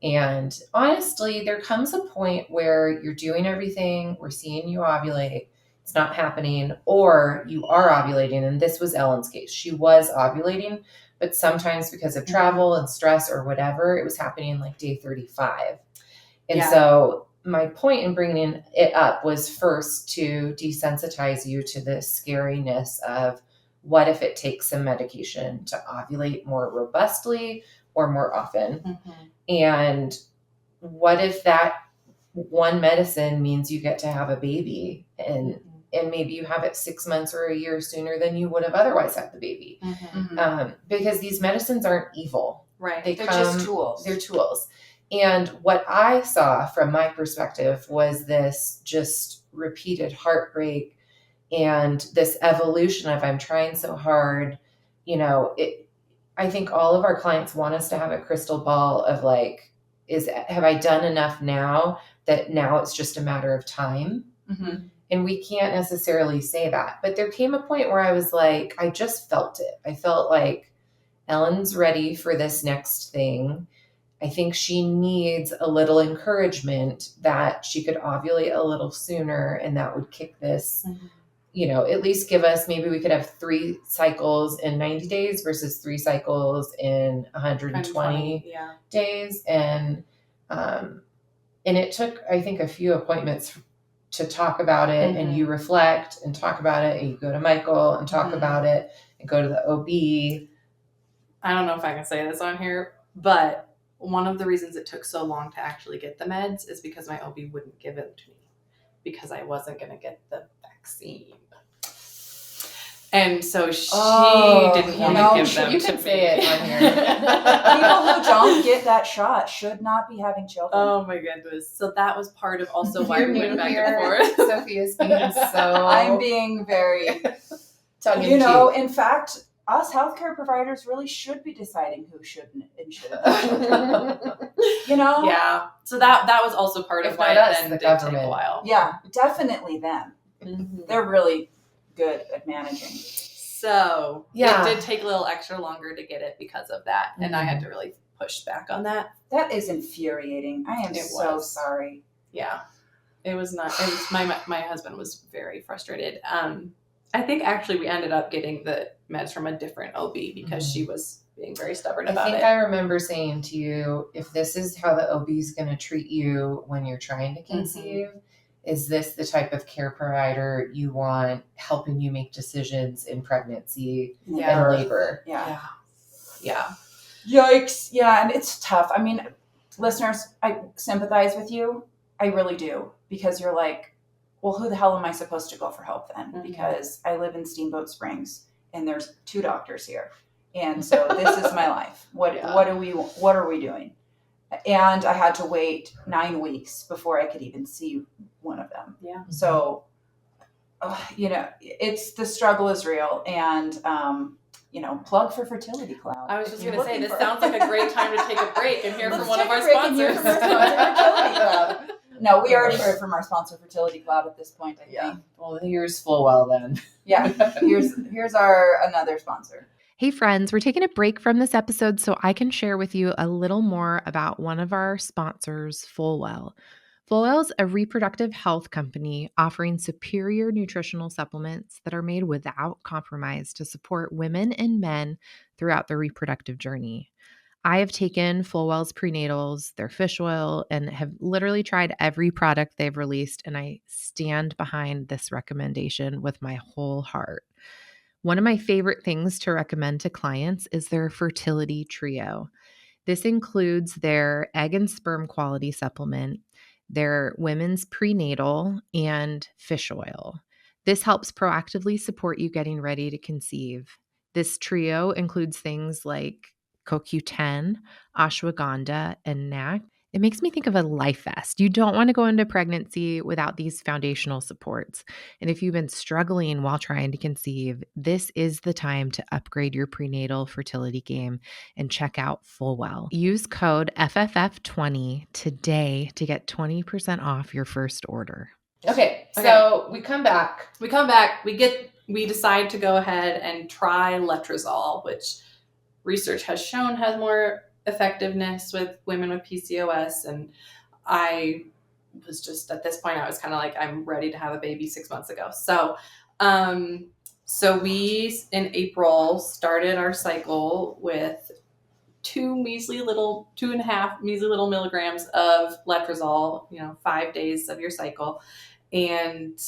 B: And honestly, there comes a point where you're doing everything, we're seeing you ovulate, it's not happening, or you are ovulating. And this was Ellen's case. She was ovulating, but sometimes because of travel and stress or whatever, it was happening like day 35. And so my point in bringing it up was first to desensitize you to the scariness of what if it takes some medication to ovulate more robustly or more often. And what if that one medicine means you get to have a baby and and maybe you have it 6 months or a year sooner than you would have otherwise had the baby. Because these medicines aren't evil.
C: Right.
B: They're
A: just tools.
B: They're tools. And what I saw from my perspective was this just repeated heartbreak and this evolution of I'm trying so hard. I think all of our clients want us to have a crystal ball of like, have I done enough now that now it's just a matter of time? And we can't necessarily say that. But there came a point where I was like, I just felt it. I felt like Ellen's ready for this next thing. I think she needs a little encouragement that she could ovulate a little sooner, and that would kick this, at least give us, maybe we could have 3 cycles in 90 days versus 3 cycles in 120 days. And it took, I think, a few appointments to talk about it, and you reflect and talk about it, and you go to Michael and talk about it, and go to the OB.
C: I don't know if I can say this on here, but one of the reasons it took so long to actually get the meds is because my OB wouldn't give it to me because I wasn't going to get the vaccine. And so she didn't want to give them to me.
B: You can say it on here.
A: People who don't get that shot should not be having children.
C: Oh my goodness. So that was part of also why we went back and forth.
B: Sophia's being so...
A: I'm being very...
B: tongue-in-cheek.
A: In fact, us healthcare providers really should be deciding who shouldn't and shouldn't have children.
C: Yeah. So that was also part of why it then did take a while.
A: Yeah, definitely them. They're really good at managing.
C: So it did take a little extra longer to get it because of that. And I had to really push back on that.
A: That is infuriating. I am so sorry.
C: Yeah. It was not, my husband was very frustrated. I think actually we ended up getting the meds from a different OB because she was being very stubborn about it.
B: I think I remember saying to you, if this is how the OB is going to treat you when you're trying to conceive, is this the type of care provider you want helping you make decisions in pregnancy and labor?
A: Yeah.
C: Yikes.
A: Yeah, and it's tough. I mean, listeners, I sympathize with you. I really do. Because you're like, well, who the hell am I supposed to go for help then? Because I live in Steamboat Springs and there's 2 doctors here. And so this is my life. What are we doing? And I had to wait 9 weeks before I could even see one of them.
C: Yeah.
A: So, it's the struggle is real. And, plug for Fertility Cloud.
C: I was just going to say, this sounds like a great time to take a break and hear from one of our
A: sponsors.
C: Fertility
A: Cloud. No, we already heard from our sponsor, Fertility Cloud, at this point, I think.
B: Well, here's Fullwell then.
A: Yeah. Here's our another sponsor.
D: Hey friends, we're taking a break from this episode so I can share with you a little more about one of our sponsors, Fullwell. Fullwell's a reproductive health company offering superior nutritional supplements that are made without compromise to support women and men throughout their reproductive journey. I have taken Fullwell's prenatals, their fish oil, and have literally tried every product they've released, and I stand behind this recommendation with my whole heart. One of my favorite things to recommend to clients is their fertility trio. This includes their egg and sperm quality supplement, their women's prenatal, and fish oil. This helps proactively support you getting ready to conceive. This trio includes things like CoQ10, ashwagandha, and NAC. It makes me think of a life vest. You don't want to go into pregnancy without these foundational supports. And if you've been struggling while trying to conceive, this is the time to upgrade your prenatal fertility game and check out Fullwell. Use code FFF20 today to get 20% off your first order.
B: Okay, so we come back.
C: We decide to go ahead and try Letrozole, which research has shown has more effectiveness with women with PCOS. And I was just, at this point, I was kind of like, I'm ready to have a baby 6 months ago. So we, in April, started our cycle with 2.5 measly little milligrams of Letrozole, 5 days of your cycle. And,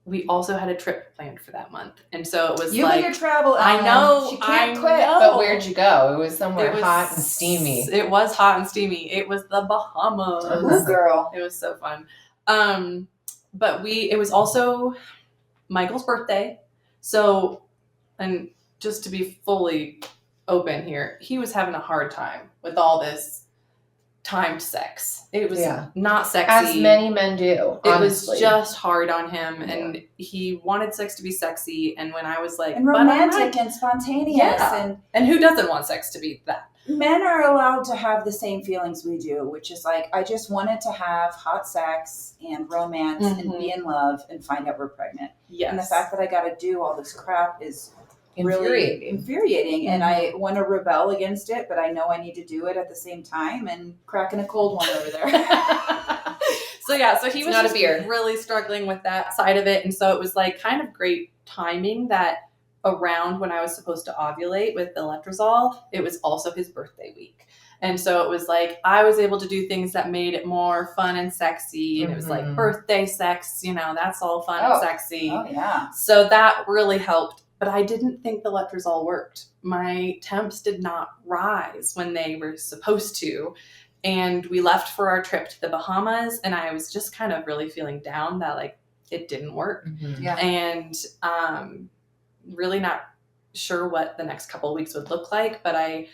C: we also had a trip planned for that month. And so it was
A: you
C: like...
A: You and your travel,
C: Ellen. I know.
A: She can't quit.
B: But where'd you go? It was somewhere hot and steamy.
C: It was hot and steamy. It was the Bahamas.
A: Girl.
C: It was so fun. but it was also Michael's birthday. So, and just to be fully open here, he was having a hard time with all this timed sex. It was not sexy.
B: As many men do, honestly.
C: It was just hard on him, and he wanted sex to be sexy. And when I was like,
A: and romantic and spontaneous,
C: and who doesn't want sex to be that?
A: Men are allowed to have the same feelings we do, which is like, I just wanted to have hot sex and romance and be in love and find out we're pregnant.
C: Yes.
A: And the fact that I got to do all this crap is really infuriating. And I want to rebel against it, but I know I need to do it at the same time, and cracking a cold one over there.
C: So he was just really struggling with that side of it. And so it was like kind of great timing that around when I was supposed to ovulate with the Letrozole, it was also his birthday week. And so it was like, I was able to do things that made it more fun and sexy. And it was like birthday sex, that's all fun and sexy.
A: Oh, yeah.
C: So that really helped. But I didn't think the Letrozole worked. My temps did not rise when they were supposed to. And we left for our trip to the Bahamas, and I was just kind of really feeling down that like it didn't work.
A: Yeah.
C: And really not sure what the next couple of weeks would look like, but I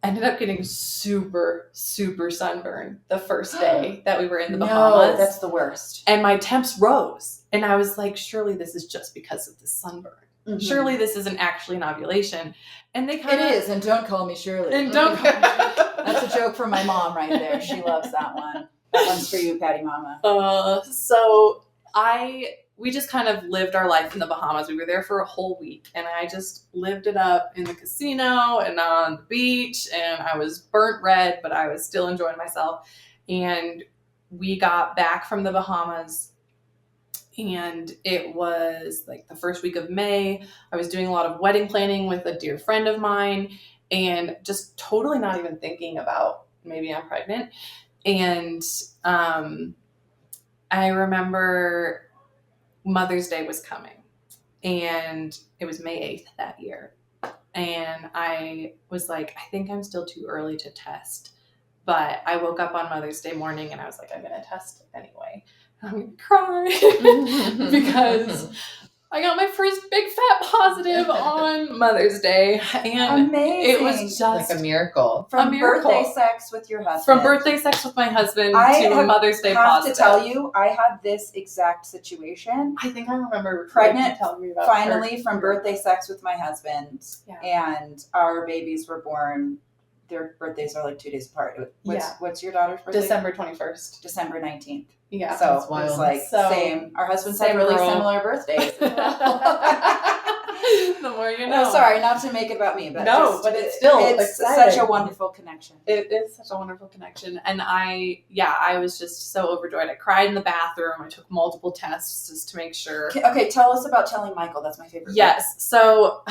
C: ended up getting super, super sunburned the first day that we were in the Bahamas.
A: No, that's the worst.
C: And my temps rose. And I was like, surely this is just because of the sunburn. Surely this isn't actually an ovulation. And they kind of...
A: It is, and don't call me Shirley.
C: And don't call me Shirley.
A: That's a joke from my mom right there. She loves that one. That one's for you, Patty Mama.
C: So we just kind of lived our life in the Bahamas. We were there for a whole week, and I just lived it up in the casino and on the beach, and I was burnt red, but I was still enjoying myself. And we got back from the Bahamas, and it was like the first week of May. I was doing a lot of wedding planning with a dear friend of mine, and just totally not even thinking about maybe I'm pregnant. And I remember Mother's Day was coming, and it was May 8th that year. And I was like, I think I'm still too early to test. But I woke up on Mother's Day morning, and I was like, I'm going to test anyway. I'm going to cry because I got my first big fat positive on Mother's Day. And
A: amazing.
C: It was just
B: like a miracle.
A: From birthday sex with your husband.
C: From birthday sex with my husband to Mother's Day positive.
A: I have to tell you, I had this exact situation.
C: I think I remember
A: pregnant,
C: telling me about
A: finally from birthday sex with my husband. Yeah. And our babies were born. Their birthdays are like 2 days apart. What's your daughter's birthday?
C: December 21st.
A: December 19th.
C: Yeah.
A: So it was like same. Our husbands have really similar birthdays.
C: The more you know.
A: No, sorry, not to make it about me, but
C: but it's still
A: such a wonderful connection.
C: It is such a wonderful connection. And I was just so overjoyed. I cried in the bathroom. I took multiple tests just to make sure.
A: Okay, tell us about telling Michael. That's my favorite.
C: Yes. So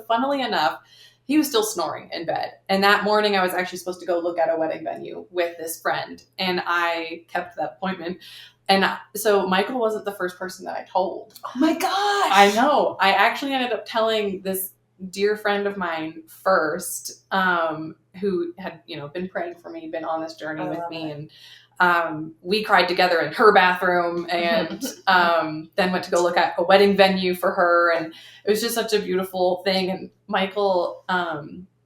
C: funnily enough, he was still snoring in bed. And that morning I was actually supposed to go look at a wedding venue with this friend. And I kept that appointment. And so Michael wasn't the first person that I told.
A: Oh my gosh.
C: I know. I actually ended up telling this dear friend of mine first, who had, been praying for me, been on this journey with me. And we cried together in her bathroom, and then went to go look at a wedding venue for her. And it was just such a beautiful thing. And Michael,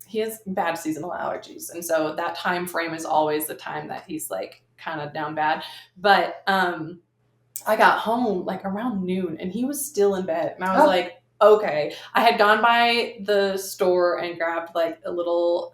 C: he has bad seasonal allergies. And so that time frame is always the time that he's like kind of down bad. But I got home like around noon, and he was still in bed. And I was like, okay. I had gone by the store and grabbed like a little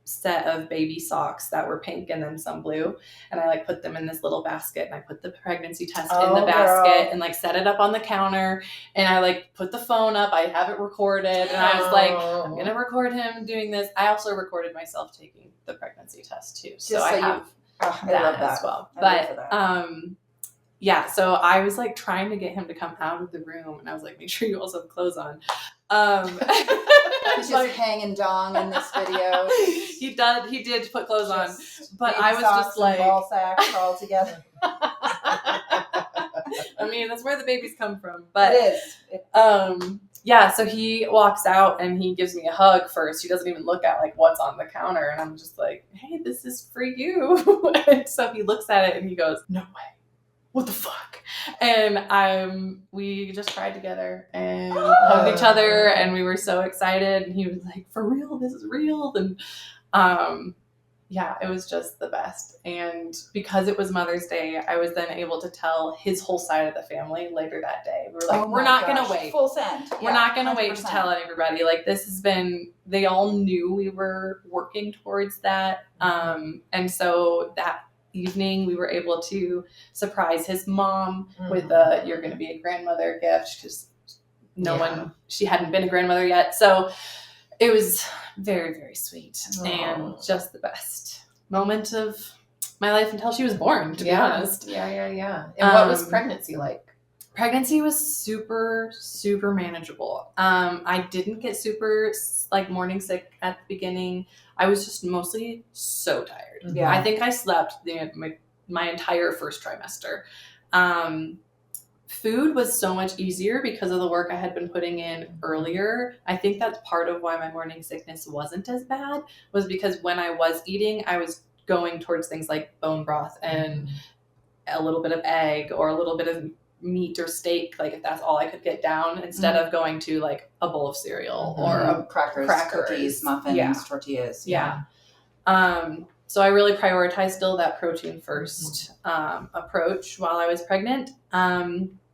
C: set of baby socks that were pink and then some blue, and I like put them in this little basket, and I put the pregnancy test in the basket and like set it up on the counter, and I like put the phone up. I have it recorded, and I was like, I'm gonna record him doing this. I also recorded myself taking the pregnancy test too, so I have that as well. But so I was like trying to get him to come out of the room, and I was like, make sure you also have clothes on.
A: He's just hanging dong in this video.
C: He did put clothes on, but I was just like
A: ball sacks all together.
C: I mean, that's where the babies come from. But
A: it is.
C: So he walks out and he gives me a hug first. He doesn't even look at like what's on the counter, and I'm just like, hey, this is for you. And so he looks at it and he goes, no way. what the fuck? And we just cried together and hugged each other, and we were so excited. And he was like, for real, this is real. And yeah, it was just the best. And because it was Mother's Day, I was then able to tell his whole side of the family later that day. We were like, we're not going to wait.
A: Full send.
C: We're not going to wait to tell everybody. Like, this has been, they all knew we were working towards that. And so that evening we were able to surprise his mom with a "you're going to be a grandmother" gift, because she hadn't been a grandmother yet. So it was very, very sweet and just the best moment of my life until she was born, to be honest.
B: Yeah. And what was pregnancy like?
C: Pregnancy was super, super manageable. I didn't get super morning sick at the beginning. I was just mostly so tired.
A: Yeah.
C: I think I slept my entire first trimester. Food was so much easier because of the work I had been putting in earlier. I think that's part of why my morning sickness wasn't as bad, was because when I was eating, I was going towards things like bone broth and a little bit of egg or a little bit of meat or steak, like if that's all I could get down, instead of going to like a bowl of cereal or
A: crackers, cookies, muffins, tortillas.
C: Yeah. So I really prioritized still that protein first approach while I was pregnant.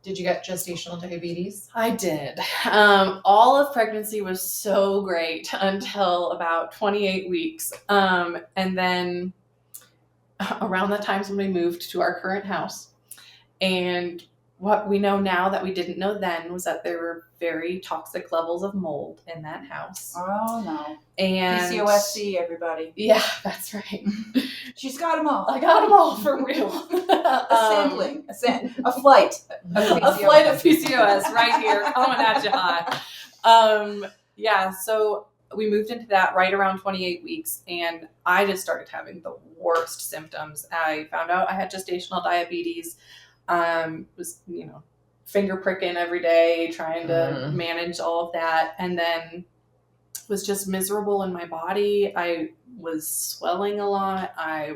B: Did you get gestational diabetes?
C: I did. All of pregnancy was so great until about 28 weeks. And then around the times when we moved to our current house, and what we know now that we didn't know then was that there were very toxic levels of mold in that house.
A: Oh, no.
C: And
A: PCOS, everybody.
C: Yeah, that's right.
A: She's got them all.
C: I got them all for real.
A: A flight.
C: A flight of PCOS right here coming at you hot. Yeah, so we moved into that right around 28 weeks, and I just started having the worst symptoms. I found out I had gestational diabetes. Was, finger pricking every day, trying to manage all of that, and then was just miserable in my body. I was swelling a lot. I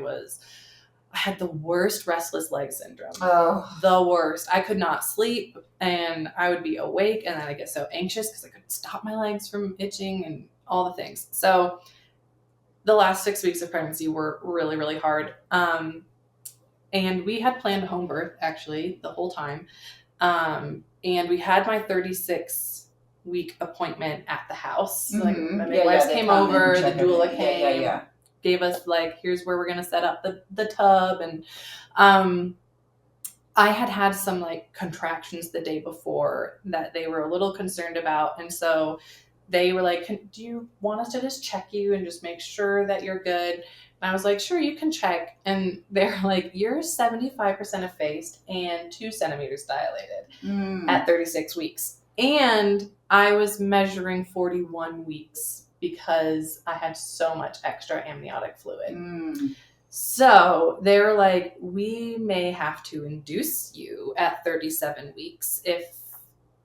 C: had the worst restless leg syndrome. The worst. I could not sleep, and I would be awake, and then I'd get so anxious because I couldn't stop my legs from itching and all the things. So the last 6 weeks of pregnancy were really, really hard. And we had planned home birth, actually, the whole time. And we had my 36-week appointment at the house. Like, my midwives came over, the doula came, gave us, here's where we're going to set up the tub. And I had some, contractions the day before that they were a little concerned about. And so they were like, do you want us to just check you and just make sure that you're good? And I was like, sure, you can check. And they're like, you're 75% effaced and 2 centimeters dilated at 36 weeks. And I was measuring 41 weeks because I had so much extra amniotic fluid. So they were like, we may have to induce you at 37 weeks if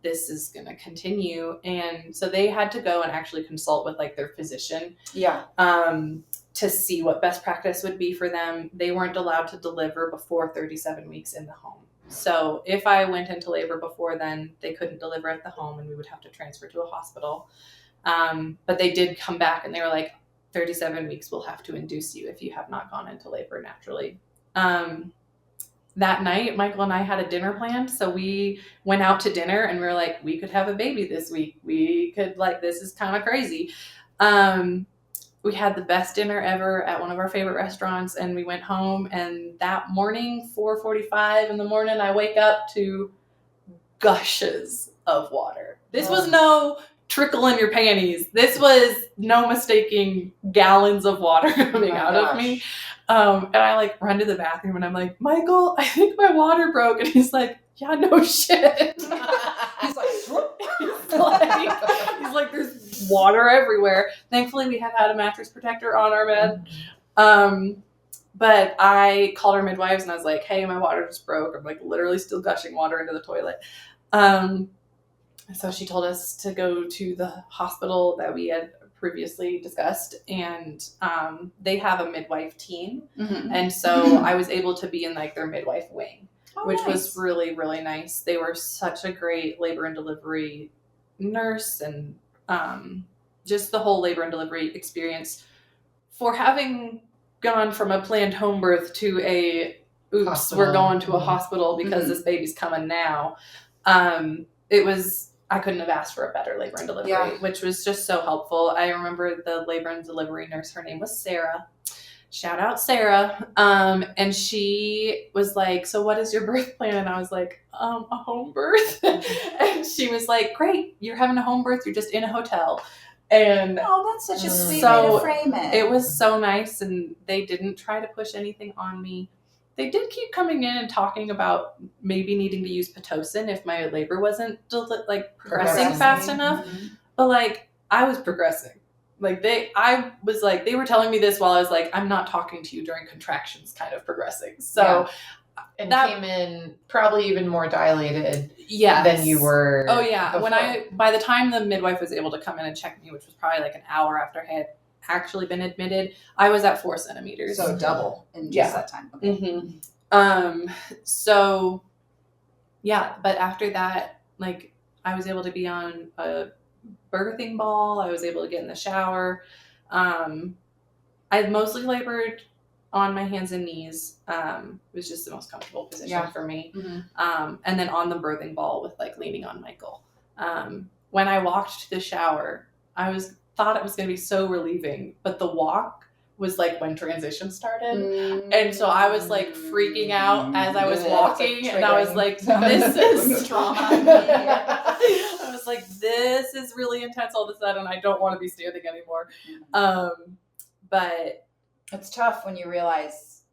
C: this is going to continue. And so they had to go and actually consult with their physician. To see what best practice would be for them. They weren't allowed to deliver before 37 weeks in the home. So if I went into labor before then, they couldn't deliver at the home and we would have to transfer to a hospital. But they did come back and they were like, 37 weeks we'll have to induce you if you have not gone into labor naturally. That night, Michael and I had a dinner planned. So we went out to dinner and we were like, we could have a baby this week. We could this is kind of crazy. We had the best dinner ever at one of our favorite restaurants, and we went home, and that morning, 4:45 in the morning, I wake up to gushes of water. This was no trickle in your panties. This was no mistaking gallons of water coming out of me. And I like run to the bathroom and I'm like, Michael, I think my water broke. And he's like, yeah, no shit. He's like, there's water everywhere. Thankfully, we had a mattress protector on our bed. But I called our midwives and I was like, hey, my water just broke. I'm like literally still gushing water into the toilet. So she told us to go to the hospital that we had previously discussed, and they have a midwife team. And so I was able to be in like their midwife wing. which
A: nice.
C: was really, really nice. They were such a great labor and delivery nurse, and just the whole labor and delivery experience for having gone from a planned home birth to a
B: Hospital.
C: we're going to a hospital because this baby's coming now. I couldn't have asked for a better labor and delivery, which was just so helpful. I remember the labor and delivery nurse, her name was Sarah. Shout out Sarah. And she was like, so what is your birth plan? And I was like, a home birth. And she was like, great, you're having a home birth. You're just in a hotel. And
A: that's such a sweet way to frame it.
C: It was so nice. And they didn't try to push anything on me. They did keep coming in and talking about maybe needing to use Pitocin if my labor wasn't progressing fast enough. Mm-hmm. But I was progressing. They were telling me this while I was like, I'm not talking to you during contractions, kind of progressing. So
B: and that came in probably even more dilated than you were.
C: Oh yeah.
B: Before.
C: By the time the midwife was able to come in and check me, which was probably an hour after I had actually been admitted, I was at 4 centimeters.
A: So double in just that time. Okay.
C: Mm-hmm. But after that, I was able to be on a birthing ball. I was able to get in the shower. I mostly labored on my hands and knees. It was just the most comfortable position for me. Mm-hmm. And then on the birthing ball with leaning on Michael. When I walked to the shower, thought it was going to be so relieving, but the walk was when transition started. And so I was freaking out as I was walking, and I was like, this is trauma. I was like, this is really intense all of a sudden. I don't want to be standing anymore. But
A: it's tough when you realize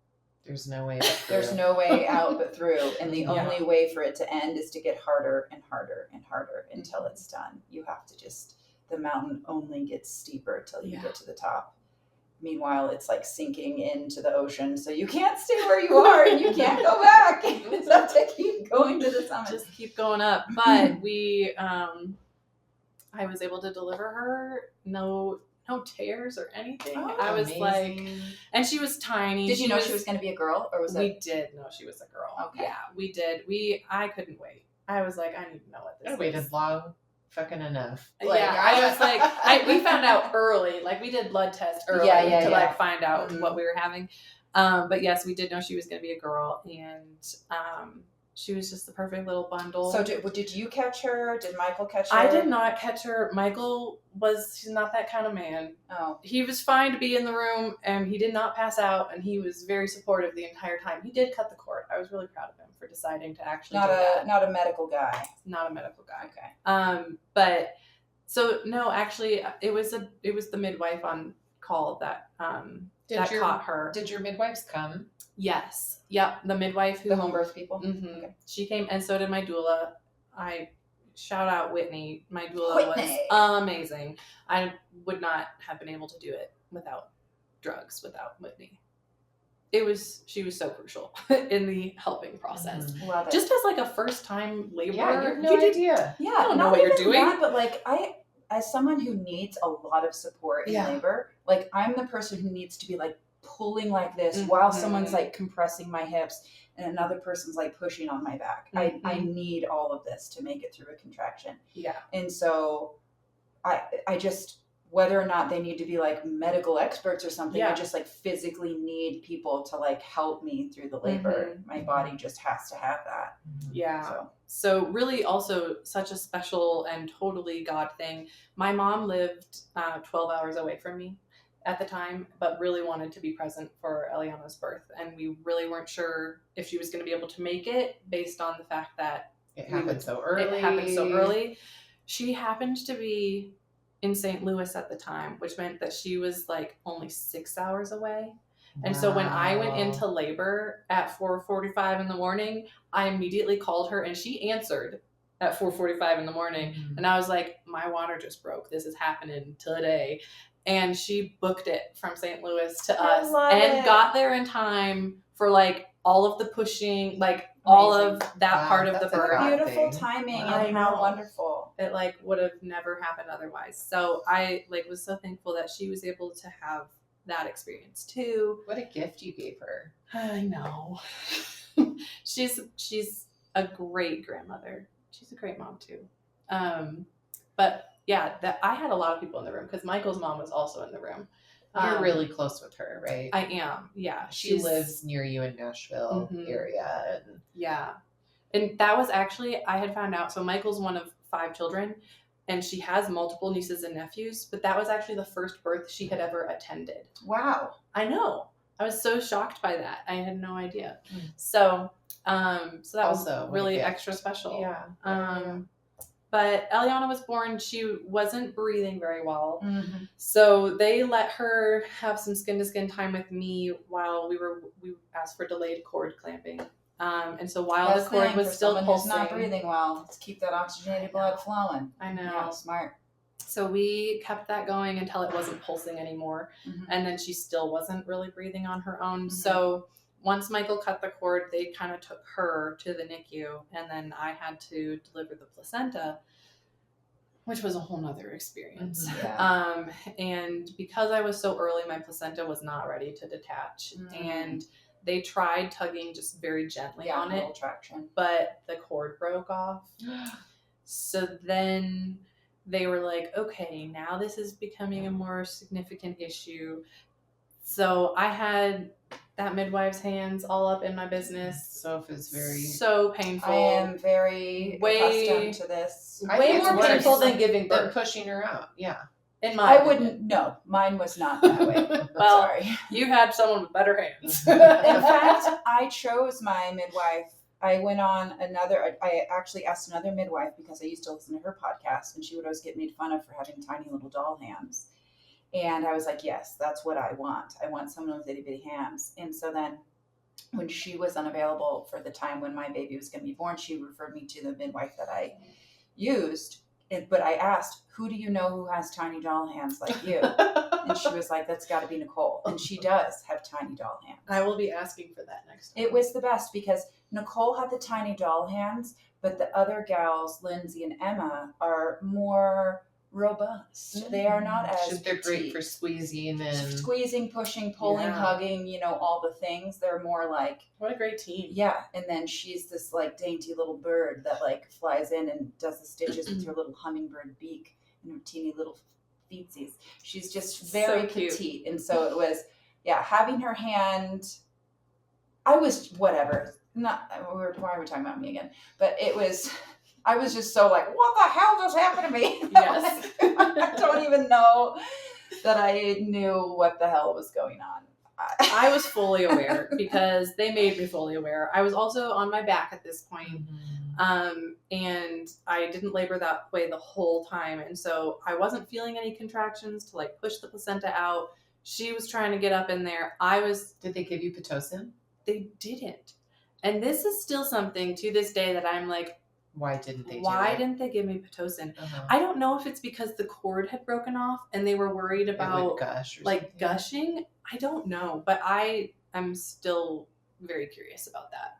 B: there's no way
A: out but through. And the only way for it to end is to get harder and harder and harder until it's done. You have to the mountain only gets steeper till you get to the top. Meanwhile, it's sinking into the ocean, so you can't stay where you are and you can't go back. You just have to keep going to the summit.
C: Just keep going up. But I was able to deliver her, no tears or anything. I was
B: amazing.
C: And she was tiny.
A: Did you know she was going to be a girl, or was it?
C: We did know she was a girl.
A: Okay.
C: Yeah, we did. I couldn't wait. I was like, I need to know what this is.
B: I waited long. Fucking enough.
C: I was we found out early. We did blood tests early to find out what we were having. But yes, we did know she was going to be a girl, and she was just the perfect little bundle.
A: So did you catch her? Did Michael catch her?
C: I did not catch her. Michael he's not that kind of man. Oh. He was fine to be in the room, and he did not pass out, and he was very supportive the entire time. He did cut the cord. I was really proud of him for deciding to actually do that.
A: Not a medical guy.
C: Not a medical guy.
A: Okay.
C: But so no, actually it was the midwife on call that caught her.
B: Did your midwives come?
C: Yes. Yep. The midwife
A: the home birth people.
C: Mm-hmm. Okay. She came, and so did my doula. I shout out Whitney. My doula was amazing. I would not have been able to do it without drugs, without Whitney. She was so crucial in the helping process.
A: Mm-hmm. Love it.
C: Just as a first time laborer.
B: Yeah, you have no idea.
A: Yeah,
C: I don't know what you're doing.
A: That, but as someone who needs a lot of support in labor, I'm the person who needs to be pulling this while someone's compressing my hips and another person's pushing on my back. Mm-hmm. I need all of this to make it through a contraction.
C: Yeah.
A: And so I just, whether or not they need to be medical experts or something, I just physically need people to help me through the labor. Mm-hmm. My body just has to have that.
C: Yeah. So really also such a special and totally God thing. My mom lived 12 hours away from me at the time, but really wanted to be present for Eliana's birth. And we really weren't sure if she was going to be able to make it based on the fact that
B: it happened so early.
C: She happened to be in St. Louis at the time, which meant that she was only 6 hours away. And so when I went into labor at 4:45 in the morning, I immediately called her, and she answered at 4:45 in the morning. Mm-hmm. And I was like, my water just broke. This is happening today. And she booked it from St. Louis to us and got there in time for all of the pushing, all of that part of the birth.
A: Beautiful timing and how wonderful.
C: It would have never happened otherwise. So I was so thankful that she was able to have that experience too.
B: What a gift you gave her.
C: I know. She's a great grandmother. She's a great mom too. But yeah, I had a lot of people in the room because Michael's mom was also in the room.
B: You're really close with her, right?
C: I am. Yeah.
B: She lives near you in Nashville area.
C: Yeah. And that was actually, I had found out. So Michael's one of 5 children and she has multiple nieces and nephews, but that was actually the first birth she had ever attended.
A: Wow.
C: I know. I was so shocked by that. I had no idea. So that also was really extra special.
B: Yeah.
C: But Eliana was born, she wasn't breathing very well. Mm-hmm. So they let her have some skin to skin time with me while we asked for delayed cord clamping. And so while the cord was still pulsing,
A: not breathing well, let's keep that oxygenated blood flowing.
C: I know.
A: Yeah, smart.
C: So we kept that going until it wasn't pulsing anymore. Mm-hmm. And then she still wasn't really breathing on her own. Mm-hmm. So once Michael cut the cord, they kind of took her to the NICU, and then I had to deliver the placenta, which was a whole nother experience. Yeah. And because I was so early, my placenta was not ready to detach. And they tried tugging just very gently on it, traction, but the cord broke off. So then they were like, okay, now this is becoming a more significant issue. So I had that midwife's hands all up in my business.
B: Sophia's
C: so painful.
A: I am very accustomed to this.
C: Way more painful than giving birth.
B: Than pushing her out. Yeah.
A: I wouldn't. No, mine was not that way.
C: Well,
A: sorry.
C: You had someone with better hands.
A: In fact, I chose my midwife. I went on I actually asked another midwife because I used to listen to her podcast, and she would always get made fun of for having tiny little doll hands. And I was like, yes, that's what I want. I want someone with itty bitty hands. And so then when she was unavailable for the time when my baby was going to be born, she referred me to the midwife that I used. But I asked, who do you know who has tiny doll hands like you? And she was like, that's got to be Nicole. And she does have tiny doll hands.
C: I will be asking for that next time.
A: It was the best because Nicole had the tiny doll hands, but the other gals, Lindsay and Emma, are more robust. They are not as
B: they're great for squeezing,
A: pushing, pulling, hugging, all the things. They're more like,
C: what a great team.
A: Yeah. And then she's this like dainty little bird that like flies in and does the stitches with her little hummingbird beak and her teeny little feetsies. She's just very petite. And so it was, having her hand, I was whatever. Why are we talking about me again? But it was, I was just so like, what the hell just happened to me?
C: Yes.
A: I don't even know that I knew what the hell was going on.
C: I was fully aware because they made me fully aware. I was also on my back at this point. And I didn't labor that way the whole time. And so I wasn't feeling any contractions to like push the placenta out. She was trying to get up in there.
B: Did they give you Pitocin?
C: They didn't. And this is still something to this day that I'm like,
B: why didn't they
C: give me Pitocin? I don't know if it's because the cord had broken off and they were worried about gushing. I don't know, but I'm still very curious about that.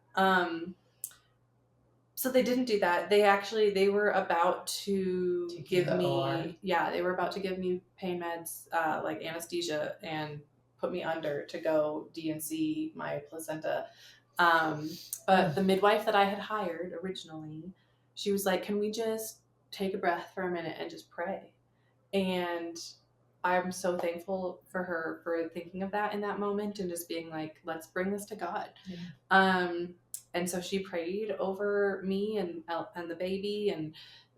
C: So they didn't do that. They were about to give me, they were about to give me pain meds, like anesthesia, and put me under to go D&C my placenta. But the midwife that I had hired originally, she was like, can we just take a breath for a minute and just pray? And I'm so thankful for her for thinking of that in that moment and just being like, let's bring this to God. And so she prayed over me and the baby and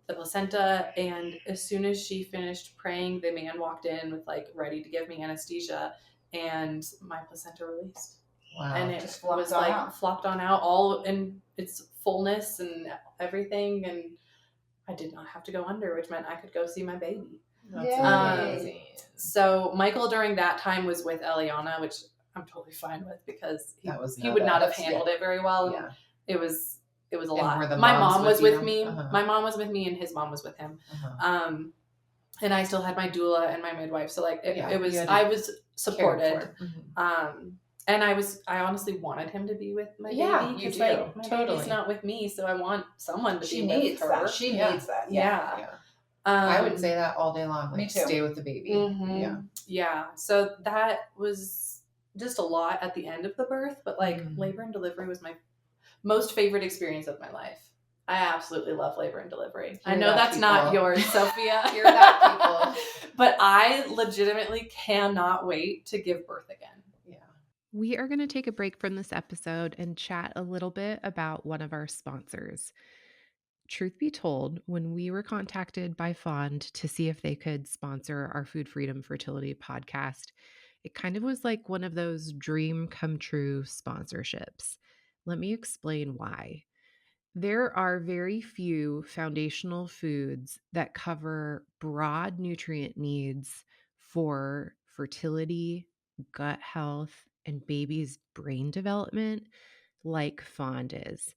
C: the placenta. And as soon as she finished praying, the man walked in with like ready to give me anesthesia, and my placenta released.
B: Wow.
C: And it just was like flopped on out all in its fullness and everything. And I did not have to go under, which meant I could go see my baby.
B: That's amazing.
C: So Michael during that time was with Eliana, which I'm totally fine with because he would not have handled it very well.
B: Yeah.
C: It was a lot. My mom was with me. My mom was with me and his mom was with him. And I still had my doula and my midwife. So like it was, I was supported. And I honestly wanted him to be with my baby.
B: You do.
C: Like, my baby's not with me, so I want someone to be with her.
A: That. She needs that.
C: Yeah.
B: I would say that all day long. Like,
A: me too.
B: Stay with the baby.
C: Yeah. So that was just a lot at the end of the birth, but like labor and delivery was my Most favorite experience of my life. I absolutely love labor and delivery. I
B: Hear
C: know
B: that,
C: that's
B: people.
C: not yours, Sophia.
B: Hear that, people.
C: But I legitimately cannot wait to give birth again.
B: Yeah.
D: We are going to take a break from this episode and chat a little bit about one of our sponsors. Truth be told, when we were contacted by Fond to see if they could sponsor our Food Freedom Fertility podcast, it kind of was like one of those dream come true sponsorships. Let me explain why. There are very few foundational foods that cover broad nutrient needs for fertility, gut health, and baby's brain development like Fond is.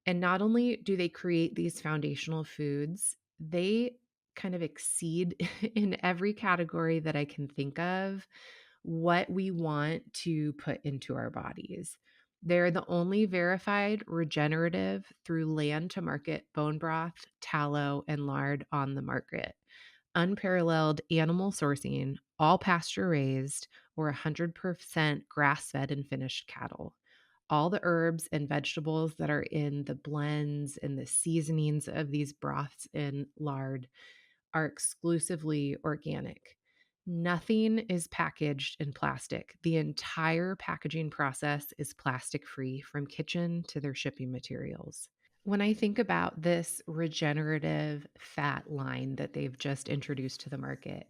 D: And not only do they create these foundational foods, they kind of exceed in every category that I can think of what we want to put into our bodies. They're the only verified regenerative through land to market bone broth, tallow, and lard on the market. Unparalleled animal sourcing, all pasture raised, or 100% grass fed and finished cattle. All the herbs and vegetables that are in the blends and the seasonings of these broths and lard are exclusively organic. Nothing is packaged in plastic. The entire packaging process is plastic free from kitchen to their shipping materials. When I think about this regenerative fat line that they've just introduced to the market,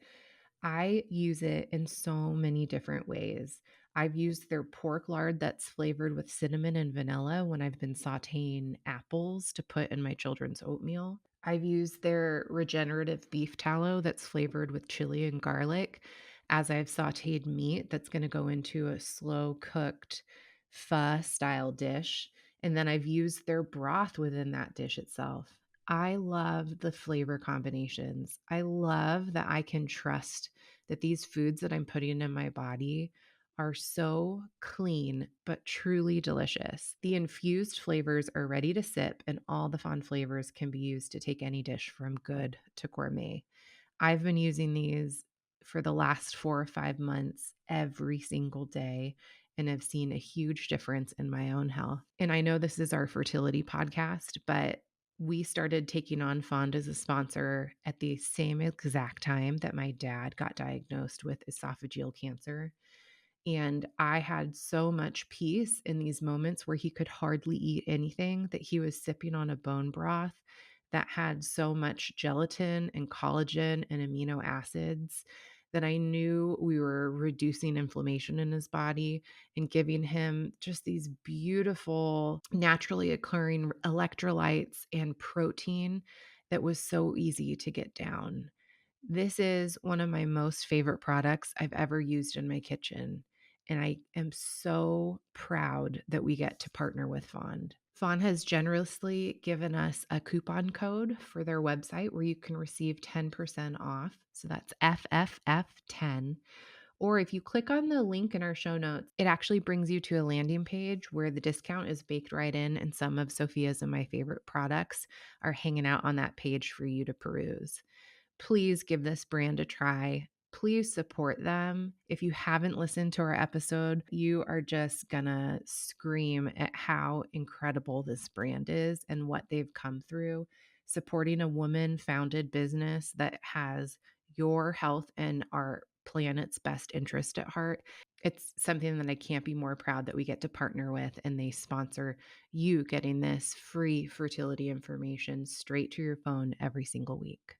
D: I use it in so many different ways. I've used their pork lard that's flavored with cinnamon and vanilla when I've been sauteing apples to put in my children's oatmeal. I've used their regenerative beef tallow that's flavored with chili and garlic as I've sauteed meat that's going to go into a slow cooked pho style dish. And then I've used their broth within that dish itself. I love the flavor combinations. I love that I can trust that these foods that I'm putting in my body are so clean, but truly delicious. The infused flavors are ready to sip, and all the Fond flavors can be used to take any dish from good to gourmet. I've been using these for the last 4 or 5 months every single day and have seen a huge difference in my own health. And I know this is our fertility podcast, but we started taking on Fond as a sponsor at the same exact time that my dad got diagnosed with esophageal cancer. And I had so much peace in these moments where he could hardly eat anything that he was sipping on a bone broth that had so much gelatin and collagen and amino acids that I knew we were reducing inflammation in his body and giving him just these beautiful, naturally occurring electrolytes and protein that was so easy to get down. This is one of my most favorite products I've ever used in my kitchen. And I am so proud that we get to partner with Fond. Fond has generously given us a coupon code for their website where you can receive 10% off. So that's FFF10. Or if you click on the link in our show notes, it actually brings you to a landing page where the discount is baked right in, and some of Sophia's and my favorite products are hanging out on that page for you to peruse. Please give this brand a try. Please support them. If you haven't listened to our episode, you are just gonna scream at how incredible this brand is and what they've come through, supporting a woman-founded business that has your health and our planet's best interest at heart. It's something that I can't be more proud that we get to partner with, and they sponsor you getting this free fertility information straight to your phone every single week.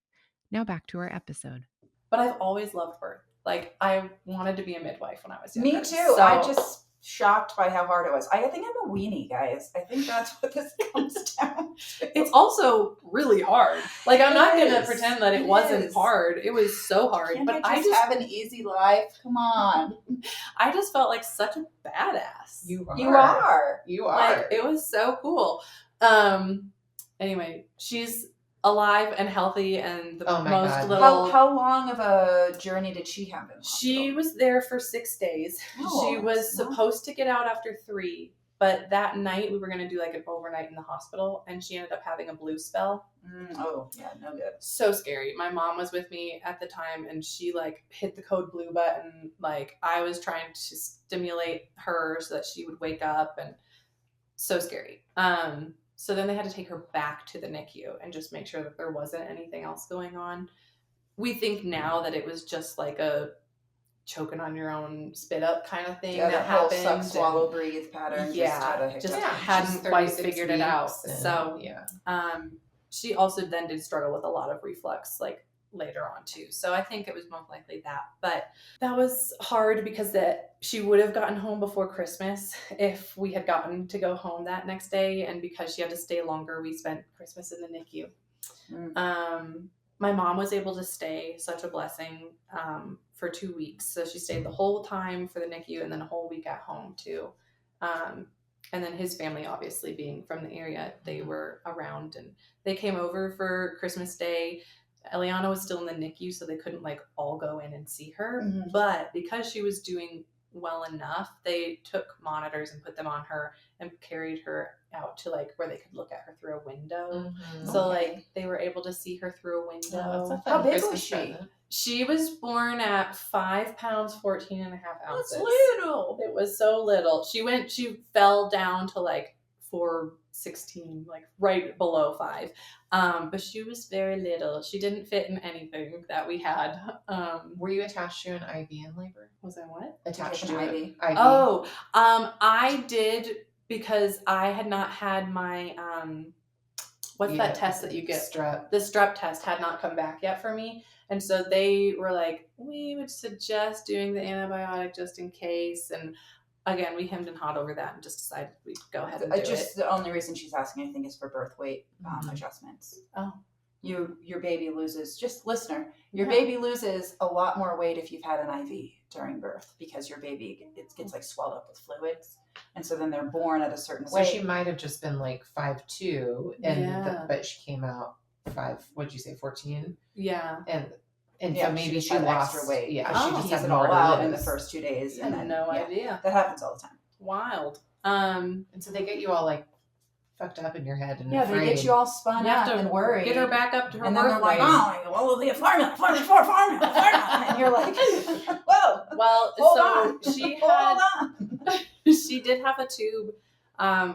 D: Now back to our episode.
C: But I've always loved birth. Like, I wanted to be a midwife when I was younger.
A: Me too. I just shocked by how hard it was. I think I'm a weenie, guys. I think that's what this comes down to.
C: It's also really hard. Like, I'm not going to
A: is.
C: pretend that it
A: It
C: wasn't
A: is.
C: hard. It was so hard.
A: Can't
C: But
A: I just have an easy life? Come on.
C: I just felt like such a badass.
B: You are.
A: You are.
B: You are.
C: Like, it was so cool. Anyway, she's alive and healthy and the
B: Oh my
C: most
B: God.
C: little.
A: How long of a journey did she have in the
C: She
A: hospital?
C: was there for 6 days.
A: Oh,
C: She was
A: that's not-
C: supposed to get out after 3, but that night we were going to do like an overnight in the hospital, and she ended up having a blue spell.
A: Oh, yeah, no good.
C: So scary. My mom was with me at the time, and she like hit the code blue button. Like, I was trying to stimulate her so that she would wake up, and so scary. So then they had to take her back to the NICU and just make sure that there wasn't anything else going on. We think now that it was just like a choking on your own spit up kind of thing that
A: whole
C: happened.
A: suck, swallow, breathe pattern.
C: Just hadn't quite figured it out. So she also then did struggle with a lot of reflux like later on too. So I think it was most likely that. But that was hard because she would have gotten home before Christmas if we had gotten to go home that next day. And because she had to stay longer, we spent Christmas in the NICU. My mom was able to stay, such a blessing, for 2 weeks. So she stayed the whole time for the NICU and then a whole week at home too. And then his family, obviously being from the area, they were around and they came over for Christmas Day. Eliana was still in the NICU, so they couldn't like all go in and see her. Mm-hmm. But because she was doing well enough, they took monitors and put them on her and carried her out to like where they could look at her through a window. Mm-hmm. So like they were able to see her through a window.
A: How big was she?
C: She was born at 5 pounds, 14 and a half ounces.
A: That's little.
C: It was so little. She fell down to like 416, like right below 5. But she was very little. She didn't fit in anything that we had.
B: Were you attached to an IV in labor?
C: Was I what?
B: Attached to an IV.
C: Oh, I did because I had not had my, what's that test that you get?
B: Strep.
C: The strep test had not come back yet for me. And so they were like, we would suggest doing the antibiotic just in case. And again, we hemmed and hawed over that and just decided we'd go ahead and do it.
A: The only reason she's asking, I think, is for birth weight adjustments.
C: Oh.
A: Your baby loses, just listener, your baby loses a lot more weight if you've had an IV during birth because your baby, it gets like swelled up with fluids. And so then they're born at a certain weight.
B: So she might have just been like 5'2", but she came out 5, what'd you say, 14?
C: Yeah.
B: And so maybe she lost
A: extra weight.
B: Yeah,
A: she just had it all out in the first 2 days.
C: I had no idea.
A: That happens all the time.
C: Wild.
B: And so they get you all like fucked up in your head and
A: afraid. They get you all spun up and worried.
C: Get her back up to her
A: and then they're like, oh, the formula. And you're like, whoa.
C: Well,
A: hold on.
C: She did have a tube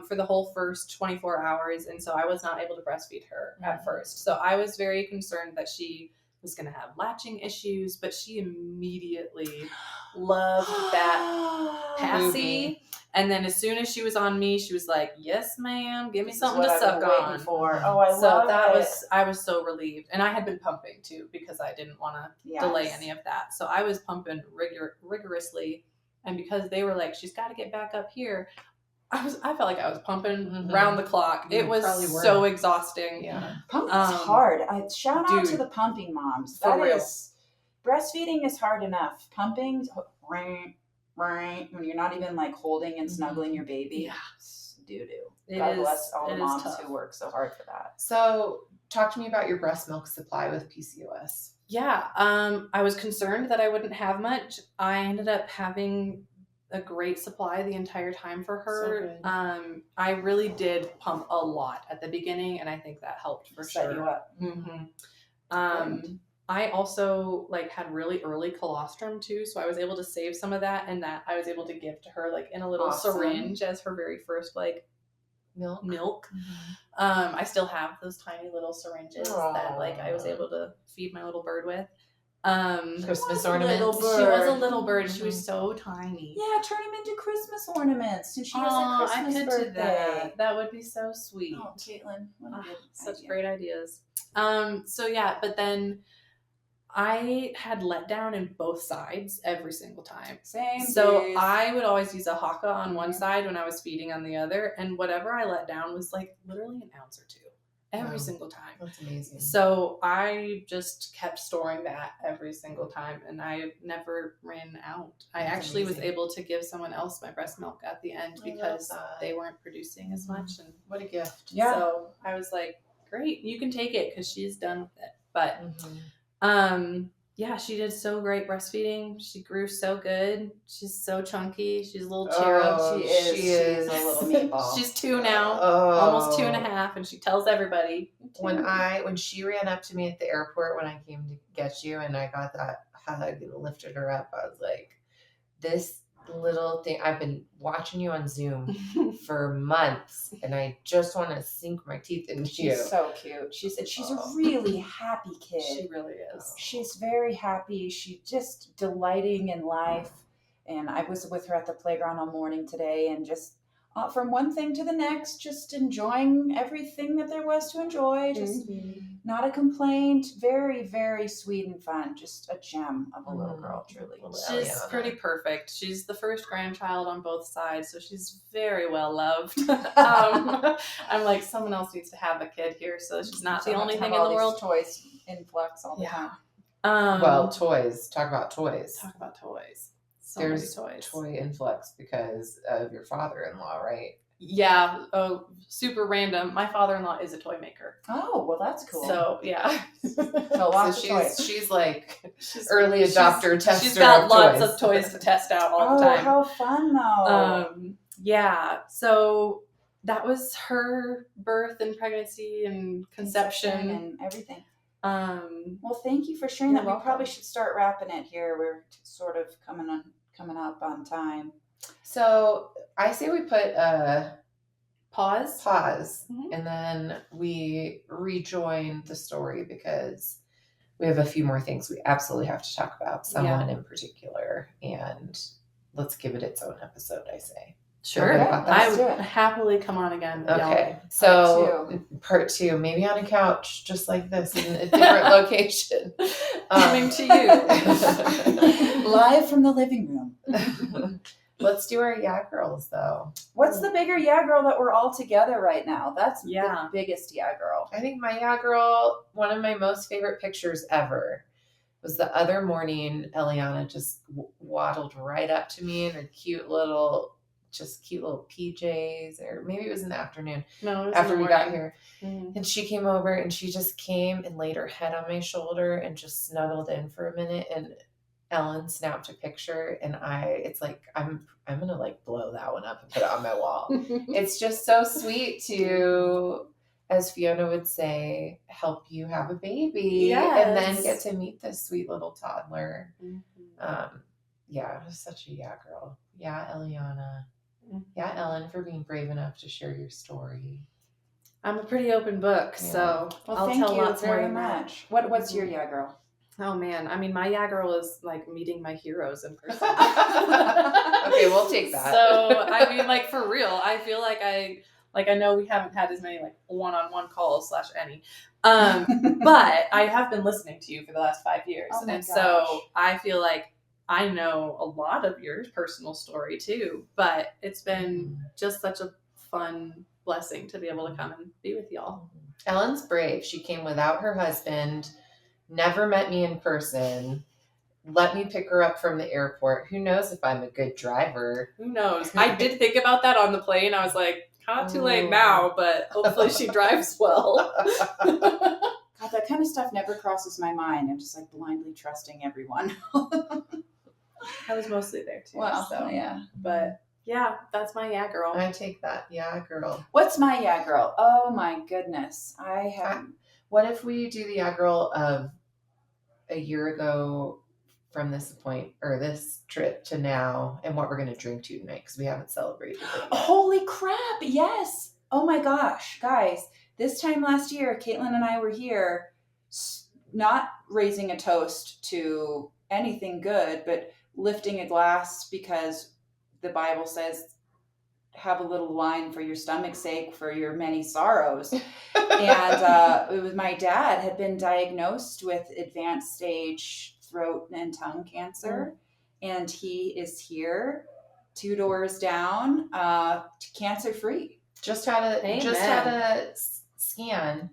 C: for the whole first 24 hours. And so I was not able to breastfeed her at first. So I was very concerned that she was going to have latching issues, but she immediately loved that passy. And then as soon as she was on me, she was like, yes, ma'am, give me something to suck on. I was so relieved. And I had been pumping too, because I didn't want to delay any of that. So I was pumping rigorously. And because they were like, she's got to get back up here, I felt like I was pumping round the clock. It was so exhausting.
A: Yeah. Pumping's hard. Shout out to the pumping moms. Breastfeeding is hard enough. Pumping, when you're not even like holding and snuggling your baby. Doo-doo. God bless all the moms who work so hard for that.
B: So talk to me about your breast milk supply with PCOS.
C: Yeah. I was concerned that I wouldn't have much. I ended up having a great supply the entire time for her. So I really did pump a lot at the beginning, and I think that helped for sure.
A: Set you up.
C: Mm-hmm. I also like had really early colostrum too, so I was able to save some of that, and that I was able to give to her like in a little syringe as her very first like milk. Mm-hmm. I still have those tiny little syringes that like I was able to feed my little bird with.
B: Christmas ornaments.
C: She was a little bird. She was so tiny.
A: Yeah, turn them into Christmas ornaments. And she has a Christmas birthday.
C: That would be so sweet.
A: Oh, Caitlin, what a good
C: such
A: idea.
C: Great ideas. But then I had let down in both sides every single time.
A: Same.
C: So
A: days.
C: I would always use a haka on one side when I was feeding on the other, and whatever I let down was like literally an ounce or two. Every single time.
B: That's amazing.
C: So I just kept storing that every single time, and I never ran out. I actually was able to give someone else my breast milk at the end because they weren't producing as much. And
B: what a gift.
C: Yeah. So I was like, great, you can take it because she's done with it. But she did so great breastfeeding. She grew so good. She's so chunky. She's a little cherub.
A: She is a little meatball.
C: She's 2 now, almost 2.5, and she tells everybody.
B: When she ran up to me at the airport when I came to get you, and I got that hug and lifted her up, I was like, this little thing. I've been watching you on Zoom for months, and I just want to sink my teeth into you.
A: She's so cute. She said she's a really happy kid.
C: She really is.
A: She's very happy. She's just delighting in life. And I was with her at the playground all morning today, and just from one thing to the next, just enjoying everything that there was to enjoy. Just not a complaint. Very, very sweet and fun. Just a gem of a little girl, truly.
C: She's pretty perfect. She's the first grandchild on both sides, so she's very well loved. I'm like, someone else needs to have a kid here, so she's not the only thing in the world.
A: Toys in flux all the time.
B: Well, toys. Talk about toys.
C: Talk about toys.
B: There's
C: toys.
B: Toy influx because of your father-in-law, right?
C: Yeah. Oh, super random. My father-in-law is a toy maker.
A: Oh, well, that's cool.
C: So yeah.
A: So lots of toys.
B: She's like early adopter tester.
C: She's got lots
B: toys.
C: of toys to test out all the time.
A: Oh, how fun though.
C: Yeah. So that was her birth and pregnancy and conception
A: and everything.
C: Well,
A: thank you for sharing that. We
C: welcome.
A: probably should start wrapping it here. We're sort of coming up on time.
B: So I say we put a
C: pause,
B: and then we rejoin the story because we have a few more things we absolutely have to talk about, someone in particular, and let's give it its own episode, I say.
C: Sure. I would happily come on again.
B: Okay. So part two, maybe on a couch, just like this in a different location.
C: Coming to you.
A: Live from the living room.
B: Let's do our yeah girls though.
A: What's the bigger yeah girl that we're all together right now? That's the biggest yeah girl.
B: I think my yeah girl, one of my most favorite pictures ever was the other morning. Eliana just waddled right up to me in her cute little PJs, or maybe it was in the afternoon.
C: No, it was
B: after we
C: morning.
B: got here. Mm-hmm. And she came over and she just came and laid her head on my shoulder and just snuggled in for a minute. And Ellen snapped a picture, and it's like I'm gonna like blow that one up and put it on my wall. It's just so sweet to, as Fiona would say, help you have a baby and then get to meet this sweet little toddler. Mm-hmm. Yeah, it was such a yeah girl. Yeah, Eliana. Yeah, Ellen, for being brave enough to share your story.
C: I'm a pretty open book, so I'll tell lots more than
A: much. What's your yeah girl?
C: Oh man, I mean, my yeah girl is like meeting my heroes in person.
B: Okay, we'll take that.
C: So I mean, like for real, I feel like I know we haven't had as many like one-on-one calls / any, but I have been listening to you for the last 5 years, so I feel like I know a lot of your personal story too, but it's been just such a fun blessing to be able to come and be with y'all.
B: Ellen's brave. She came without her husband, never met me in person, let me pick her up from the airport. Who knows if I'm a good driver?
C: Who knows? I did think about that on the plane. I was like, not too late now, but hopefully she drives well.
A: God, that kind of stuff never crosses my mind. I'm just like blindly trusting everyone.
C: I was mostly there too.
A: Well, yeah.
C: But yeah, that's my yeah girl.
B: I take that. Yeah girl.
A: What's my yeah girl? Oh my goodness.
B: What if we do the yeah girl of a year ago from this point, or this trip to now, and what we're going to drink to tonight, because we haven't celebrated it yet.
A: Holy crap. Yes. Oh my gosh. Guys, this time last year, Caitlin and I were here, not raising a toast to anything good, but lifting a glass because the Bible says have a little wine for your stomach's sake, for your many sorrows. And it was my dad had been diagnosed with advanced stage throat and tongue cancer, and he is here 2 doors down, cancer free.
B: Just had a scan,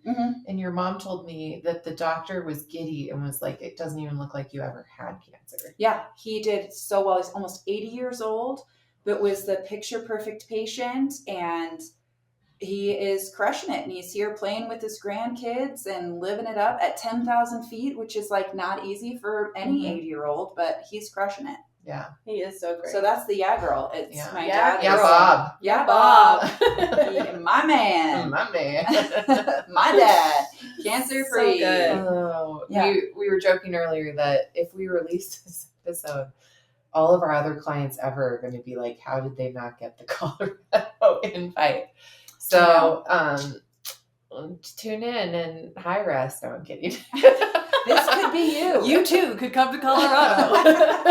B: and your mom told me that the doctor was giddy and was like, it doesn't even look like you ever had cancer.
A: Yeah, he did so well. He's almost 80 years old, but was the picture perfect patient, and he is crushing it. And he's here playing with his grandkids and living it up at 10,000 feet, which is like not easy for any 80-year-old, but he's crushing it.
B: Yeah.
C: He is so great.
A: So that's the yeah girl. It's my
B: dad.
A: Yeah,
B: Bob.
A: Yeah, Bob. My man.
B: My man.
A: My dad. Cancer free.
B: So good. We were joking earlier that if we release this episode, all of our other clients ever are going to be like, how did they not get the Colorado invite? So tune in and high rest. No, I'm kidding.
A: This could be you.
C: You too could come to Colorado.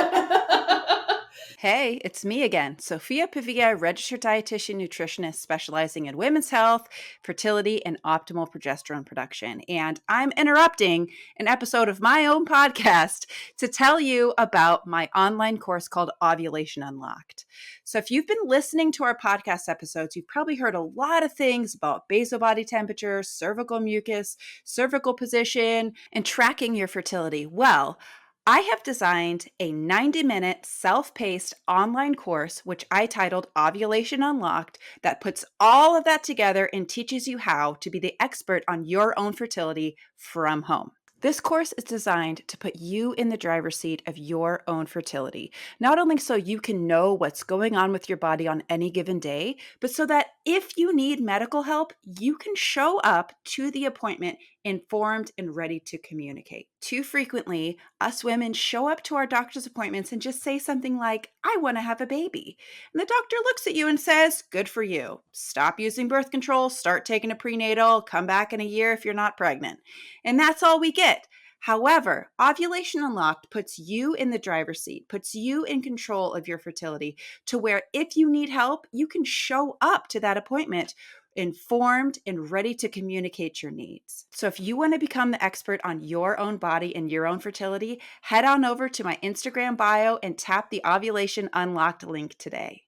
A: Hey, it's me again, Sophia Pavia, registered dietitian nutritionist specializing in women's health, fertility, and optimal progesterone production. And I'm interrupting an episode of my own podcast to tell you about my online course called Ovulation Unlocked. So if you've been listening to our podcast episodes, you've probably heard a lot of things about basal body temperature, cervical mucus, cervical position, and tracking your fertility. Well, I have designed a 90-minute self-paced online course, which I titled Ovulation Unlocked, that puts all of that together and teaches you how to be the expert on your own fertility from home. This course is designed to put you in the driver's seat of your own fertility, not only so you can know what's going on with your body on any given day, but so that if you need medical help, you can show up to the appointment informed and ready to communicate. Too frequently, us women show up to our doctor's appointments and just say something like, I want to have a baby. And the doctor looks at you and says, good for you. Stop using birth control, start taking a prenatal, come back in a year if you're not pregnant. And that's all we get. However, Ovulation Unlocked puts you in the driver's seat, puts you in control of your fertility to where if you need help, you can show up to that appointment informed and ready to communicate your needs. So if you want to become the expert on your own body and your own fertility, head on over to my Instagram bio and tap the Ovulation Unlocked link today.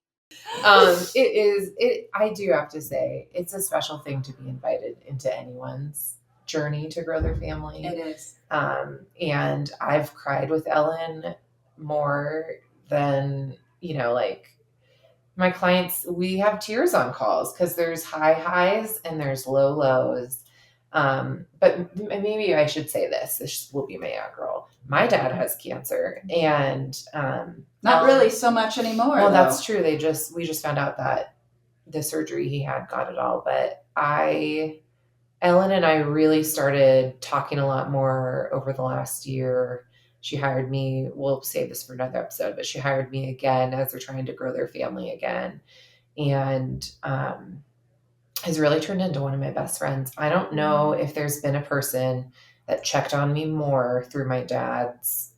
B: I do have to say, it's a special thing to be invited into anyone's journey to grow their family.
A: It is.
B: And I've cried with Ellen more than, like my clients, we have tears on calls because there's high highs and there's low lows. But maybe I should say this will be my out girl. My dad has cancer and,
A: not really so much anymore.
B: Well, that's true. We just found out that the surgery he had got it all, but Ellen and I really started talking a lot more over the last year. She hired me, we'll save this for another episode, but she hired me again as they're trying to grow their family again. And has really turned into one of my best friends. I don't know if there's been a person that checked on me more through my dad's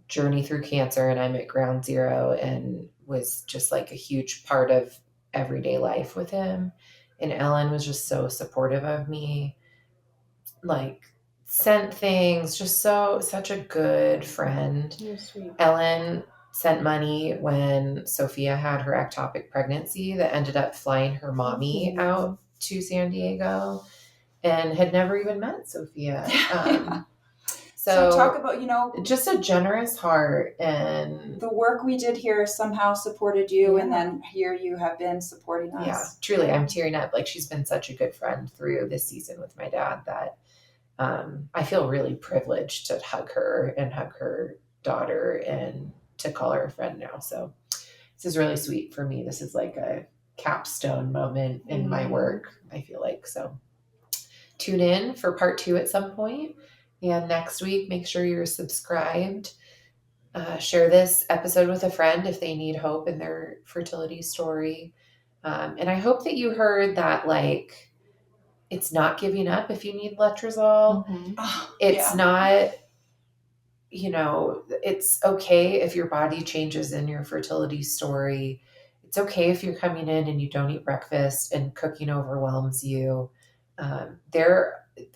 B: journey through cancer, and I'm at ground zero, and was just like a huge part of everyday life with him. And Ellen was just so supportive of me, like sent things, just such a good friend.
C: You're sweet.
B: Ellen sent money when Sophia had her ectopic pregnancy that ended up flying her mommy out to San Diego, and had never even met Sophia. So
A: talk about,
B: just a generous heart, and
A: the work we did here somehow supported you, and then here you have been supporting us.
B: Yeah, truly, I'm tearing up. Like, she's been such a good friend through this season with my dad that I feel really privileged to hug her and hug her daughter and to call her a friend now. So this is really sweet for me. This is like a capstone moment in my work, I feel like. So tune in for part 2 at some point. And next week, make sure you're subscribed. Share this episode with a friend if they need hope in their fertility story. And I hope that you heard that, like, it's not giving up if you need Letrozole. It's not, it's okay if your body changes in your fertility story. It's okay if you're coming in and you don't eat breakfast and cooking overwhelms you.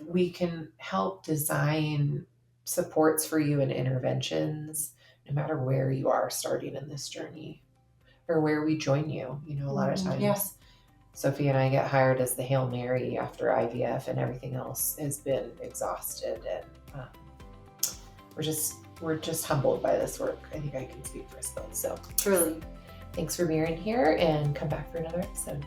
B: We can help design supports for you and interventions no matter where you are starting in this journey or where we join you. A lot of times Sophia and I get hired as the Hail Mary after IVF, and everything else has been exhausted, and we're just humbled by this work. I think I can speak for us both. So
A: Truly.
B: Thanks for being here, and come back for another episode.